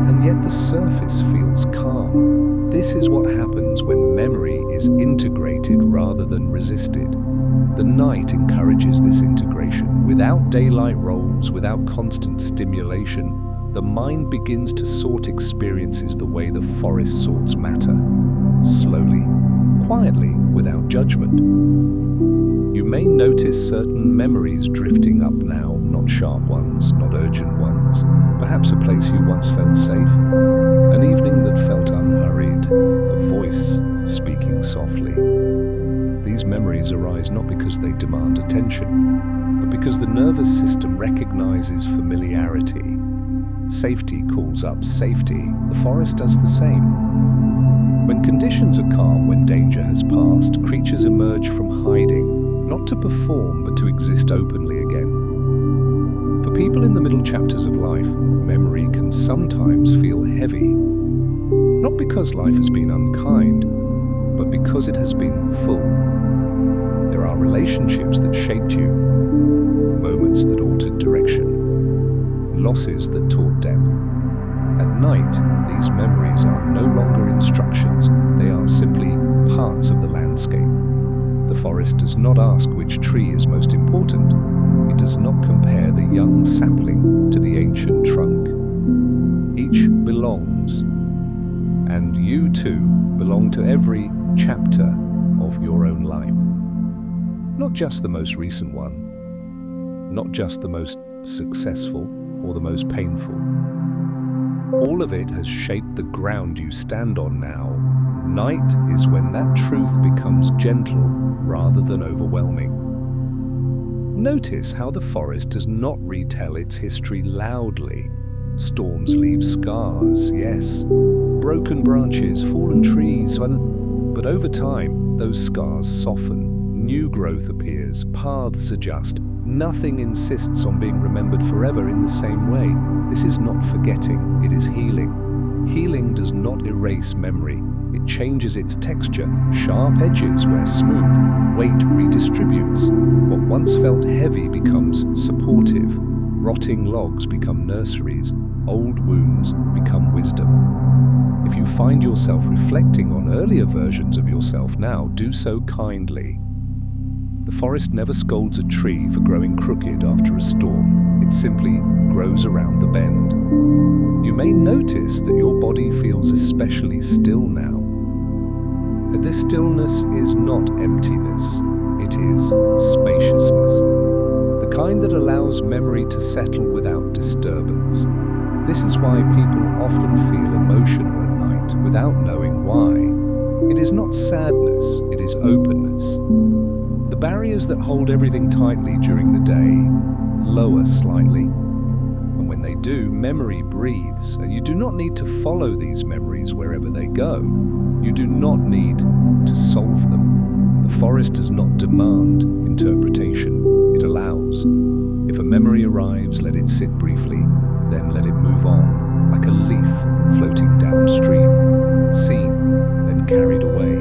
and yet the surface feels calm. This is what happens when memory is integrated rather than resisted. The night encourages this integration. Without daylight roles, without constant stimulation, the mind begins to sort experiences the way the forest sorts matter. Slowly, quietly, without judgment. You may notice certain memories drifting up now, not sharp ones, not urgent ones. Perhaps a place you once felt safe, an evening that felt unhurried, a voice speaking softly. These memories arise not because they demand attention, but because the nervous system recognizes familiarity. Safety calls up safety. The forest does the same. When conditions are calm, when danger has passed, creatures emerge from hiding, not to perform, but to exist openly again. For people in the middle chapters of life, memory can sometimes feel heavy. Not because life has been unkind, but because it has been full. There are relationships that shaped you, moments that altered direction, losses that taught depth. At night, these memories are no longer instructions, they are simply parts of the landscape. The forest does not ask which tree is most important. It does not compare the young sapling to the ancient trunk. Each belongs, and you too belong to every chapter of your own life. Not just the most recent one, not just the most successful or the most painful. All of it has shaped the ground you stand on now. Night is when that truth becomes gentle rather than overwhelming. Notice how the forest does not retell its history loudly. Storms leave scars, yes, broken branches, fallen trees, but over time, those scars soften, new growth appears, paths adjust. Nothing insists on being remembered forever in the same way. This is not forgetting, it is healing. Healing does not erase memory. It changes its texture, sharp edges where smooth, weight redistributes. What once felt heavy becomes supportive. Rotting logs become nurseries. Old wounds become wisdom. If you find yourself reflecting on earlier versions of yourself now, do so kindly. The forest never scolds a tree for growing crooked after a storm. It simply grows around the bend. You may notice that your body feels especially still now. But this stillness is not emptiness, it is spaciousness. The kind that allows memory to settle without disturbance. This is why people often feel emotional at night without knowing why. It is not sadness, it is openness. The barriers that hold everything tightly during the day lower slightly. And when they do, memory breathes, and you do not need to follow these memories wherever they go. You do not need to solve them. The forest does not demand interpretation, it allows. If a memory arrives, let it sit briefly, then let it move on, like a leaf floating downstream, seen, then carried away.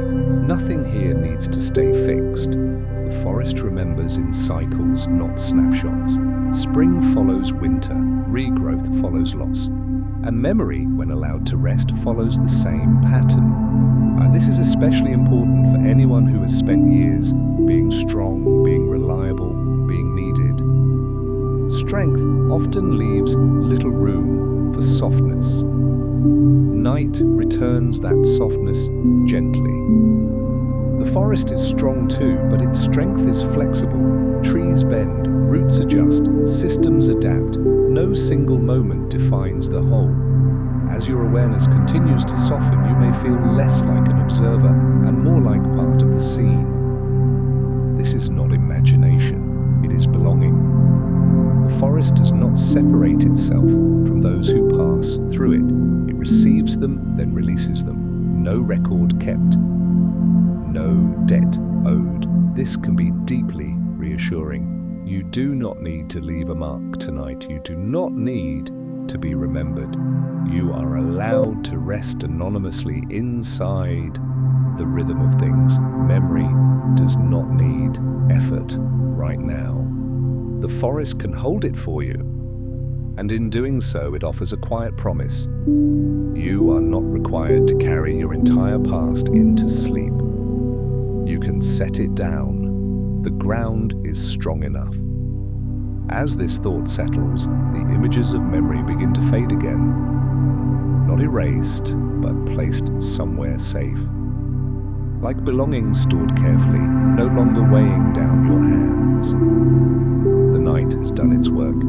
Nothing here needs to stay fixed. The forest remembers in cycles, not snapshots. Spring follows winter, regrowth follows loss. And memory, when allowed to rest, follows the same pattern. This is especially important for anyone who has spent years being strong, being reliable, being needed. Strength often leaves little room for softness. Night returns that softness gently. The forest is strong too, but its strength is flexible. Trees bend, roots adjust, systems adapt. No single moment defines the whole. As your awareness continues to soften, you may feel less like an observer and more like part of the scene. This is not imagination, it is belonging. The forest does not separate itself from those who pass through it. It receives them, then releases them. No record kept, no debt owed. This can be deeply reassuring. You do not need to leave a mark tonight. You do not need to be remembered. You are allowed to rest anonymously inside the rhythm of things. Memory does not need effort right now. The forest can hold it for you, and in doing so, it offers a quiet promise. You are not required to carry your entire past into sleep. You can set it down. The ground is strong enough. As this thought settles, the images of memory begin to fade again. Not erased, but placed somewhere safe. Like belongings stored carefully, no longer weighing down your hands. The night has done its work.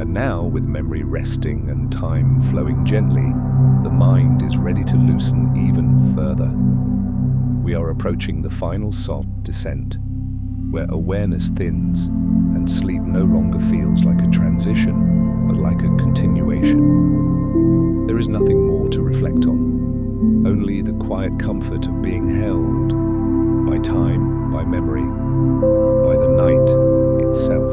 And now, with memory resting and time flowing gently, the mind is ready to loosen even further. We are approaching the final soft descent, where awareness thins and sleep no longer feels like a transition, but like a continuation. There is nothing more to reflect on, only the quiet comfort of being held by time, by memory, by the night itself.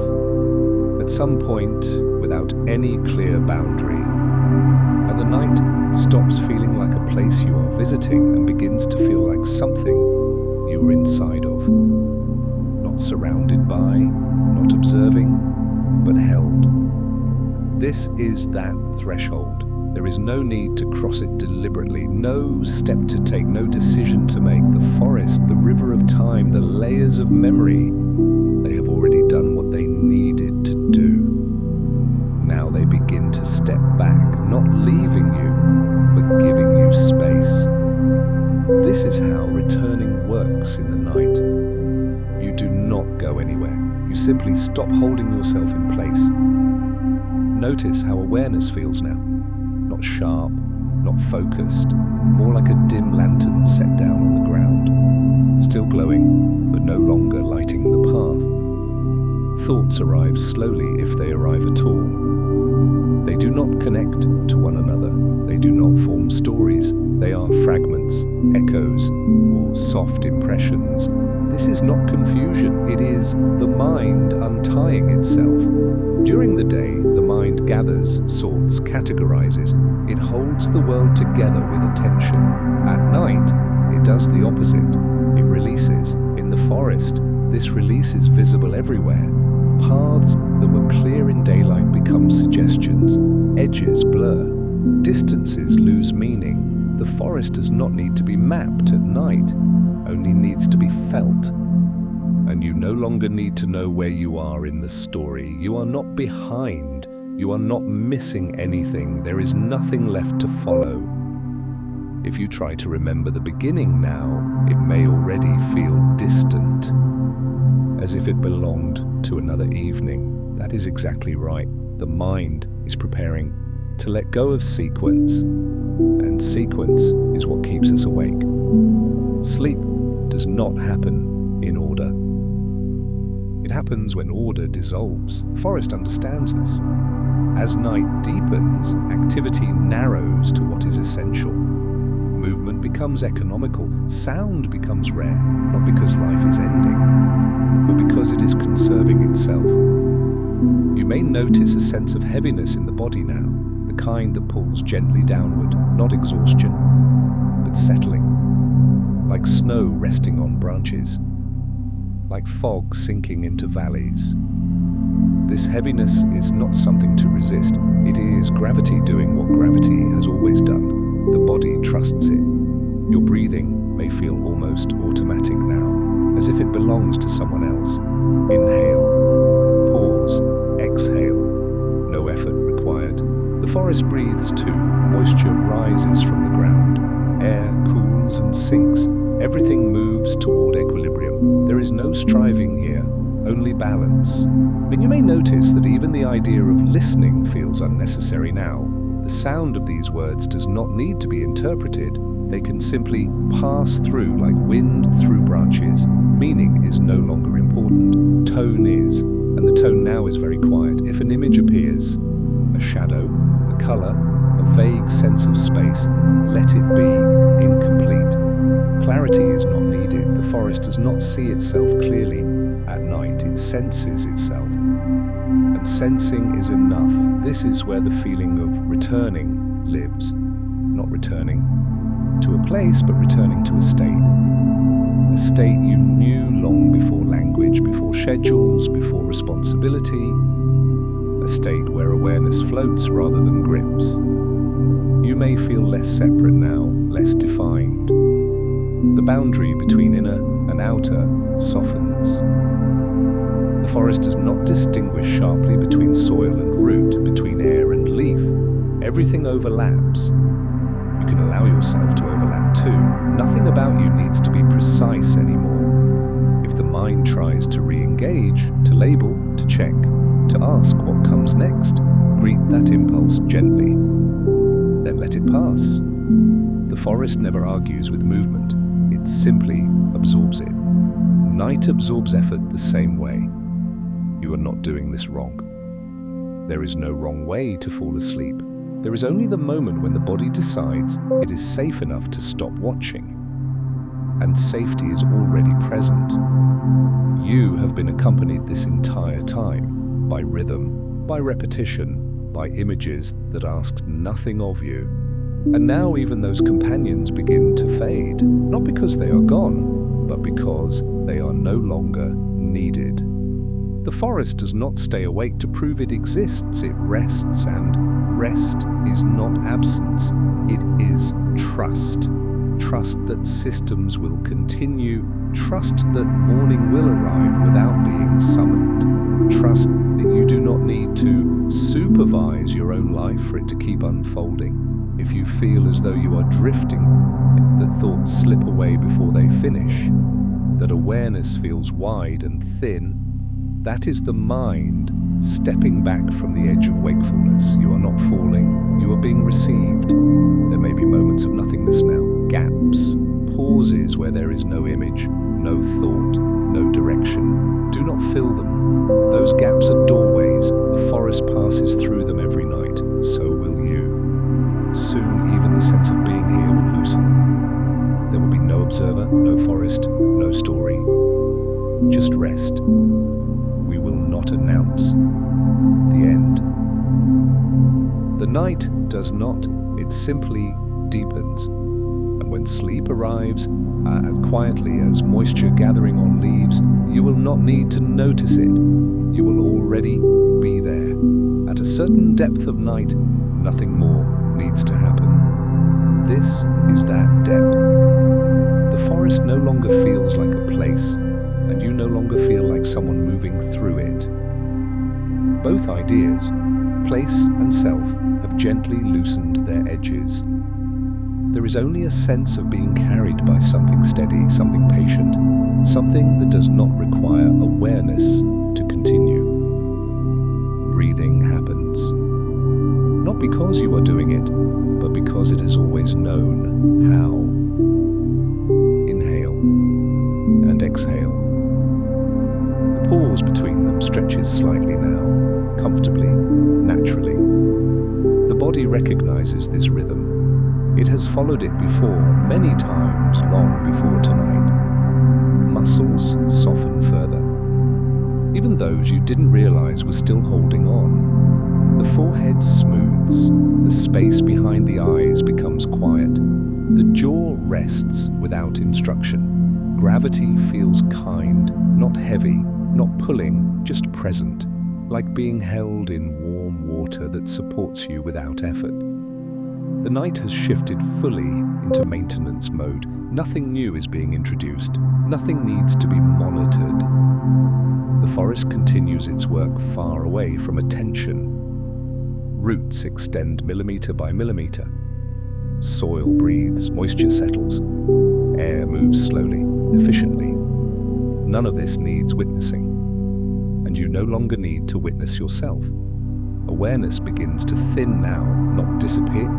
At some point, without any clear boundary, and the night stops feeling like a place you are visiting and begins to feel like something you are inside of. Not surrounded by, not observing, but held. This is that threshold. There is no need to cross it deliberately, no step to take, no decision to make. The forest, the river of time, the layers of memory, they have already done what they needed to do. Now they begin to step back, not leaving you, but giving you space. This is how returning works in the night. You do not go anywhere. You simply stop holding yourself in place. Notice how awareness feels now. Not sharp, not focused, more like a dim lantern set down on the ground. Still glowing, but no longer lighting the path. Thoughts arrive slowly if they arrive at all. They do not connect to one another. They do not form stories. They are fragments, echoes, or soft impressions. This is not confusion. It is the mind untying itself. During the day, the mind gathers, sorts, categorizes. It holds the world together with attention. At night, it does the opposite. It releases. In the forest, this release is visible everywhere. Paths that were clear in daylight become suggestions. Edges blur. Distances lose meaning. The forest does not need to be mapped at night, only needs to be felt. And you no longer need to know where you are in the story. You are not behind. You are not missing anything. There is nothing left to follow. If you try to remember the beginning now, it may already feel distant, as if it belonged to another evening. That is exactly right. The mind is preparing to let go of sequence, and sequence is what keeps us awake. Sleep does not happen in order. It happens when order dissolves. The forest understands this. As night deepens, activity narrows to what is essential. Movement becomes economical. Sound becomes rare, not because life is ending, but because it is conserving itself. You may notice a sense of heaviness in the body now, the kind that pulls gently downward, not exhaustion, but settling, like snow resting on branches, like fog sinking into valleys. This heaviness is not something to resist. It is gravity doing what gravity has always done. The body trusts it. Your breathing may feel almost automatic now, as if it belongs to someone else. Inhale, pause, exhale. No effort required. The forest breathes too. Moisture rises from the ground. Air cools and sinks. Everything moves toward equilibrium. There is no striving here, only balance. But you may notice that even the idea of listening feels unnecessary now. The sound of these words does not need to be interpreted. They can simply pass through like wind through branches. Meaning is no longer important. Tone is, and the tone now is very quiet. If an image appears, a shadow, a color, a vague sense of space, let it be incomplete. Clarity is not needed. The forest does not see itself clearly at night. It senses itself. And sensing is enough. This is where the feeling of returning lives. Not returning to a place, but returning to a state. A state you knew long before language, before schedules, before responsibility. A state where awareness floats rather than grips. You may feel less separate now, less defined. The boundary between inner and outer softens. The forest does not distinguish sharply between soil and root, between air and leaf. Everything overlaps. You can allow yourself to overlap too. Nothing about you needs to be precise anymore. If the mind tries to re-engage, to label, to check, to ask what comes next, greet that impulse gently. Then let it pass. The forest never argues with movement. It simply absorbs it. Night absorbs effort the same way. You are not doing this wrong. There is no wrong way to fall asleep. There is only the moment when the body decides it is safe enough to stop watching. And safety is already present. You have been accompanied this entire time by rhythm, by repetition, by images that asked nothing of you. And now even those companions begin to fade, not because they are gone, but because they are no longer needed. The forest does not stay awake to prove it exists. It rests, and rest is not absence. It is trust. Trust that systems will continue. Trust that morning will arrive without being summoned. Trust that you do not need to supervise your own life for it to keep unfolding. If you feel as though you are drifting, that thoughts slip away before they finish, that awareness feels wide and thin, that is the mind stepping back from the edge of wakefulness. You are not falling, you are being received. There may be moments of nothingness now, gaps, pauses where there is no image, no thought, no direction. Do not fill them. Those gaps are doorways. The forest passes through them every night. So will you. Soon even the sense of being here will loosen. There will be no observer, no forest, no story. Just rest. We will not announce the end. The night does not, it simply deepens. And when sleep arrives, quietly as moisture gathering on leaves, you will not need to notice it. You will already be there. At a certain depth of night, nothing more needs to happen. This is that depth. The forest no longer feels like a place, and you no longer feel like someone moving through it. Both ideas, place and self, have gently loosened their edges. There is only a sense of being carried by something steady, something patient, something that does not require awareness to continue. Breathing happens. Not because you are doing it, but because it has always known how. Inhale and exhale. The pause between them stretches slightly now, comfortably, naturally. The body recognizes this rhythm. It has followed it before, many times, long before tonight. Muscles soften further. Even those you didn't realize were still holding on. The forehead smooths. The space behind the eyes becomes quiet. The jaw rests without instruction. Gravity feels kind, not heavy, not pulling, just present, like being held in warm water that supports you without effort. The night has shifted fully into maintenance mode. Nothing new is being introduced. Nothing needs to be monitored. The forest continues its work far away from attention. Roots extend millimeter by millimeter. Soil breathes, moisture settles. Air moves slowly, efficiently. None of this needs witnessing. And you no longer need to witness yourself. Awareness begins to thin now, not disappear,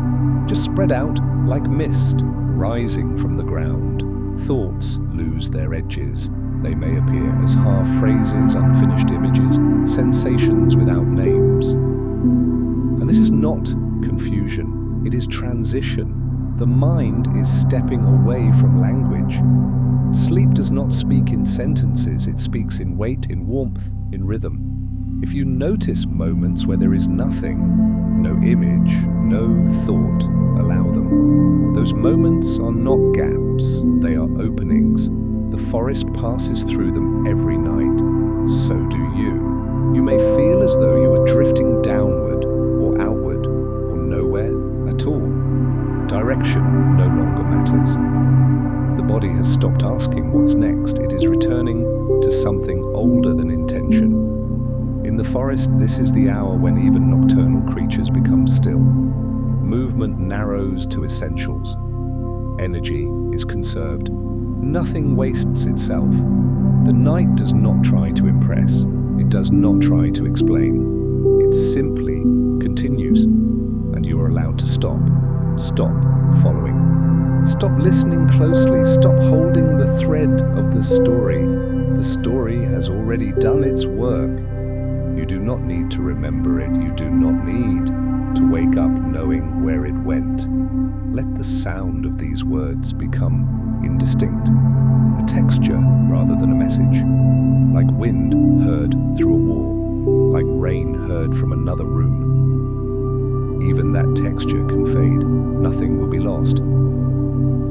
just spread out like mist rising from the ground. Thoughts lose their edges. They may appear as half-phrases, unfinished images, sensations without names. And this is not confusion, it is transition. The mind is stepping away from language. Sleep does not speak in sentences, it speaks in weight, in warmth, in rhythm. If you notice moments where there is nothing, no image, no thought, allow them. Those moments are not gaps, they are openings. The forest passes through them every night. So do you. You may feel as though you are drifting downward or outward or nowhere at all. Direction no longer matters. The body has stopped asking what's next. It is returning to something older than intention. In the forest, this is the hour when even nocturnal creatures become still. Movement narrows to essentials. Energy is conserved. Nothing wastes itself. The night does not try to impress. It does not try to explain. It simply continues, and you are allowed to stop. Stop following. Stop listening closely. Stop holding the thread of the story. The story has already done its work. You do not need to remember it. You do not need to wake up knowing where it went. Let the sound of these words become indistinct, a texture rather than a message, like wind heard through a wall, like rain heard from another room. Even that texture can fade, nothing will be lost.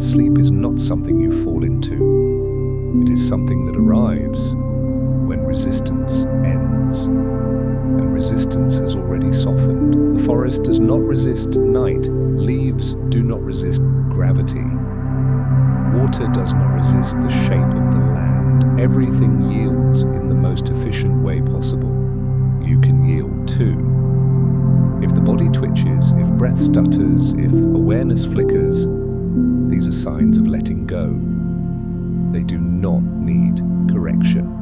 Sleep is not something you fall into, it is something that arrives when resistance ends. And resistance has already softened. The forest does not resist night, leaves do not resist gravity. Water does not resist the shape of the land. Everything yields in the most efficient way possible. You can yield too. If the body twitches, if breath stutters, if awareness flickers, these are signs of letting go. They do not need correction.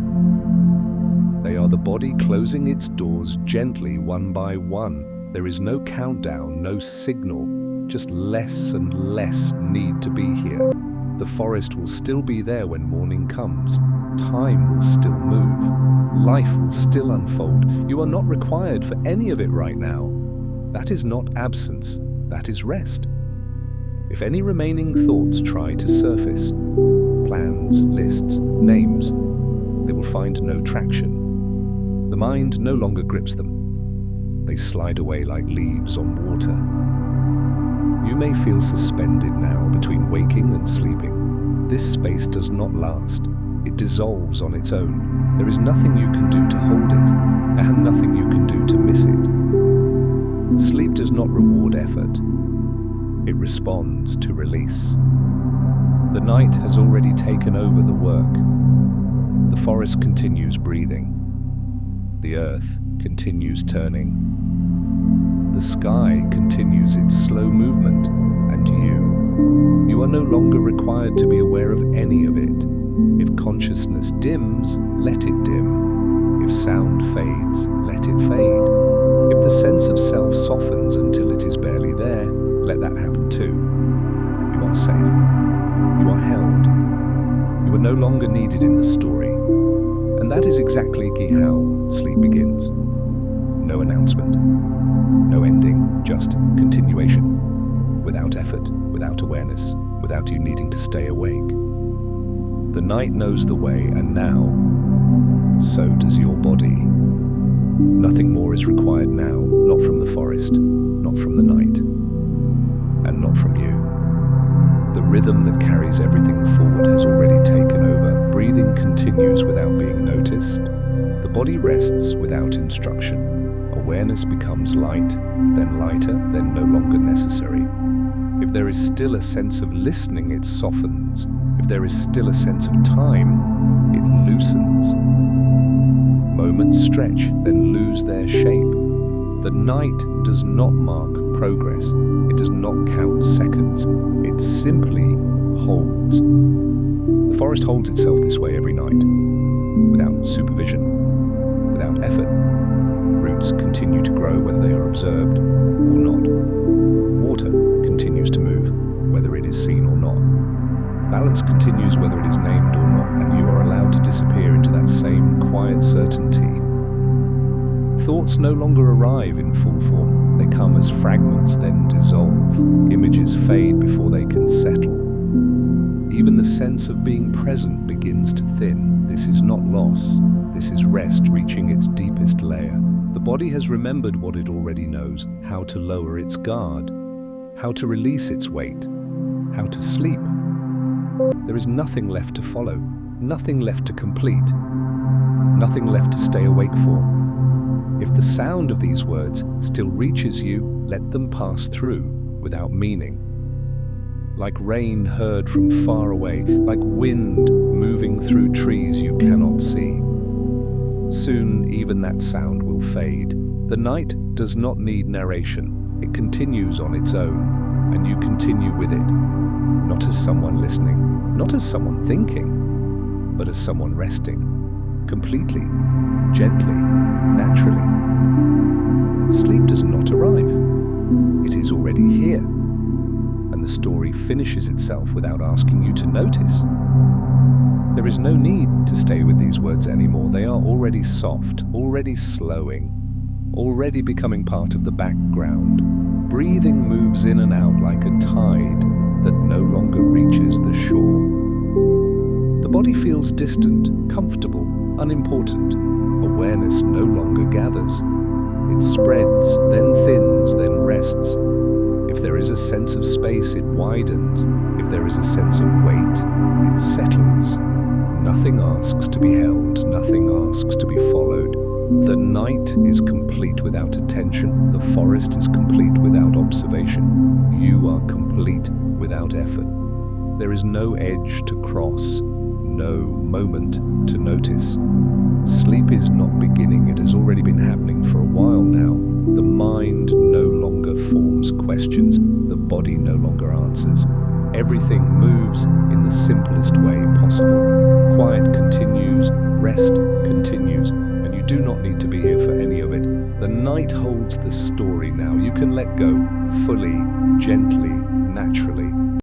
They are the body closing its doors gently one by one. There is no countdown, no signal, just less and less need to be here. The forest will still be there when morning comes. Time will still move. Life will still unfold. You are not required for any of it right now. That is not absence, that is rest. If any remaining thoughts try to surface, plans, lists, names, they will find no traction. The mind no longer grips them. They slide away like leaves on water. You may feel suspended now between waking and sleeping. This space does not last. It dissolves on its own. There is nothing you can do to hold it, and nothing you can do to miss it. Sleep does not reward effort. It responds to release. The night has already taken over the work. The forest continues breathing. The earth continues turning. The sky continues its slow movement, and you are no longer required to be aware of any of it. If consciousness dims, let it dim. If sound fades, let it fade. If the sense of self softens until it is barely there, let that happen too. You are safe. You are held. You are no longer needed in the story. And that is exactly how sleep begins. No announcement. No ending, just continuation. Without effort, without awareness, without you needing to stay awake. The night knows the way, and now, so does your body. Nothing more is required now, not from the forest, not from the night, and not from you. The rhythm that carries everything forward has already taken over. Breathing continues without being noticed. The body rests without instruction. Awareness becomes light, then lighter, then no longer necessary. If there is still a sense of listening, it softens. If there is still a sense of time, it loosens. Moments stretch, then lose their shape. The night does not mark progress. It does not count seconds. It simply holds. The forest holds itself this way every night, without supervision, without effort. Roots continue to grow whether they are observed or not. Water continues to move whether it is seen or not. Balance continues whether it is named or not, and you are allowed to disappear into that same quiet certainty. Thoughts no longer arrive in full form. They come as fragments, then dissolve. Images fade before they can settle. Even the sense of being present begins to thin. This is not loss. This is rest reaching its deepest layer. The body has remembered what it already knows: how to lower its guard, how to release its weight, how to sleep. There is nothing left to follow, nothing left to complete, nothing left to stay awake for. If the sound of these words still reaches you, let them pass through without meaning. Like rain heard from far away, like wind moving through trees you cannot see. Soon even that sound will fade. The night does not need narration. It continues on its own, and you continue with it. Not as someone listening, not as someone thinking, but as someone resting. Completely, gently, naturally. Sleep does not arrive. It is already here. And the story finishes itself without asking you to notice. There is no need to stay with these words anymore. They are already soft, already slowing, already becoming part of the background. Breathing moves in and out like a tide that no longer reaches the shore. The body feels distant, comfortable, unimportant. Awareness no longer gathers. It spreads, then thins, then rests. If there is a sense of space, it widens. If there is a sense of weight, it settles. Nothing asks to be held, nothing asks to be followed. The night is complete without attention. The forest is complete without observation. You are complete without effort. There is no edge to cross, no moment to notice. Sleep is not beginning. It has already been happening for a while now. The mind no longer forms questions. The body no longer answers. Everything moves in the simplest way possible. Quiet continues, rest continues, and you do not need to be here for any of it. The night holds the story now. You can let go fully, gently, naturally.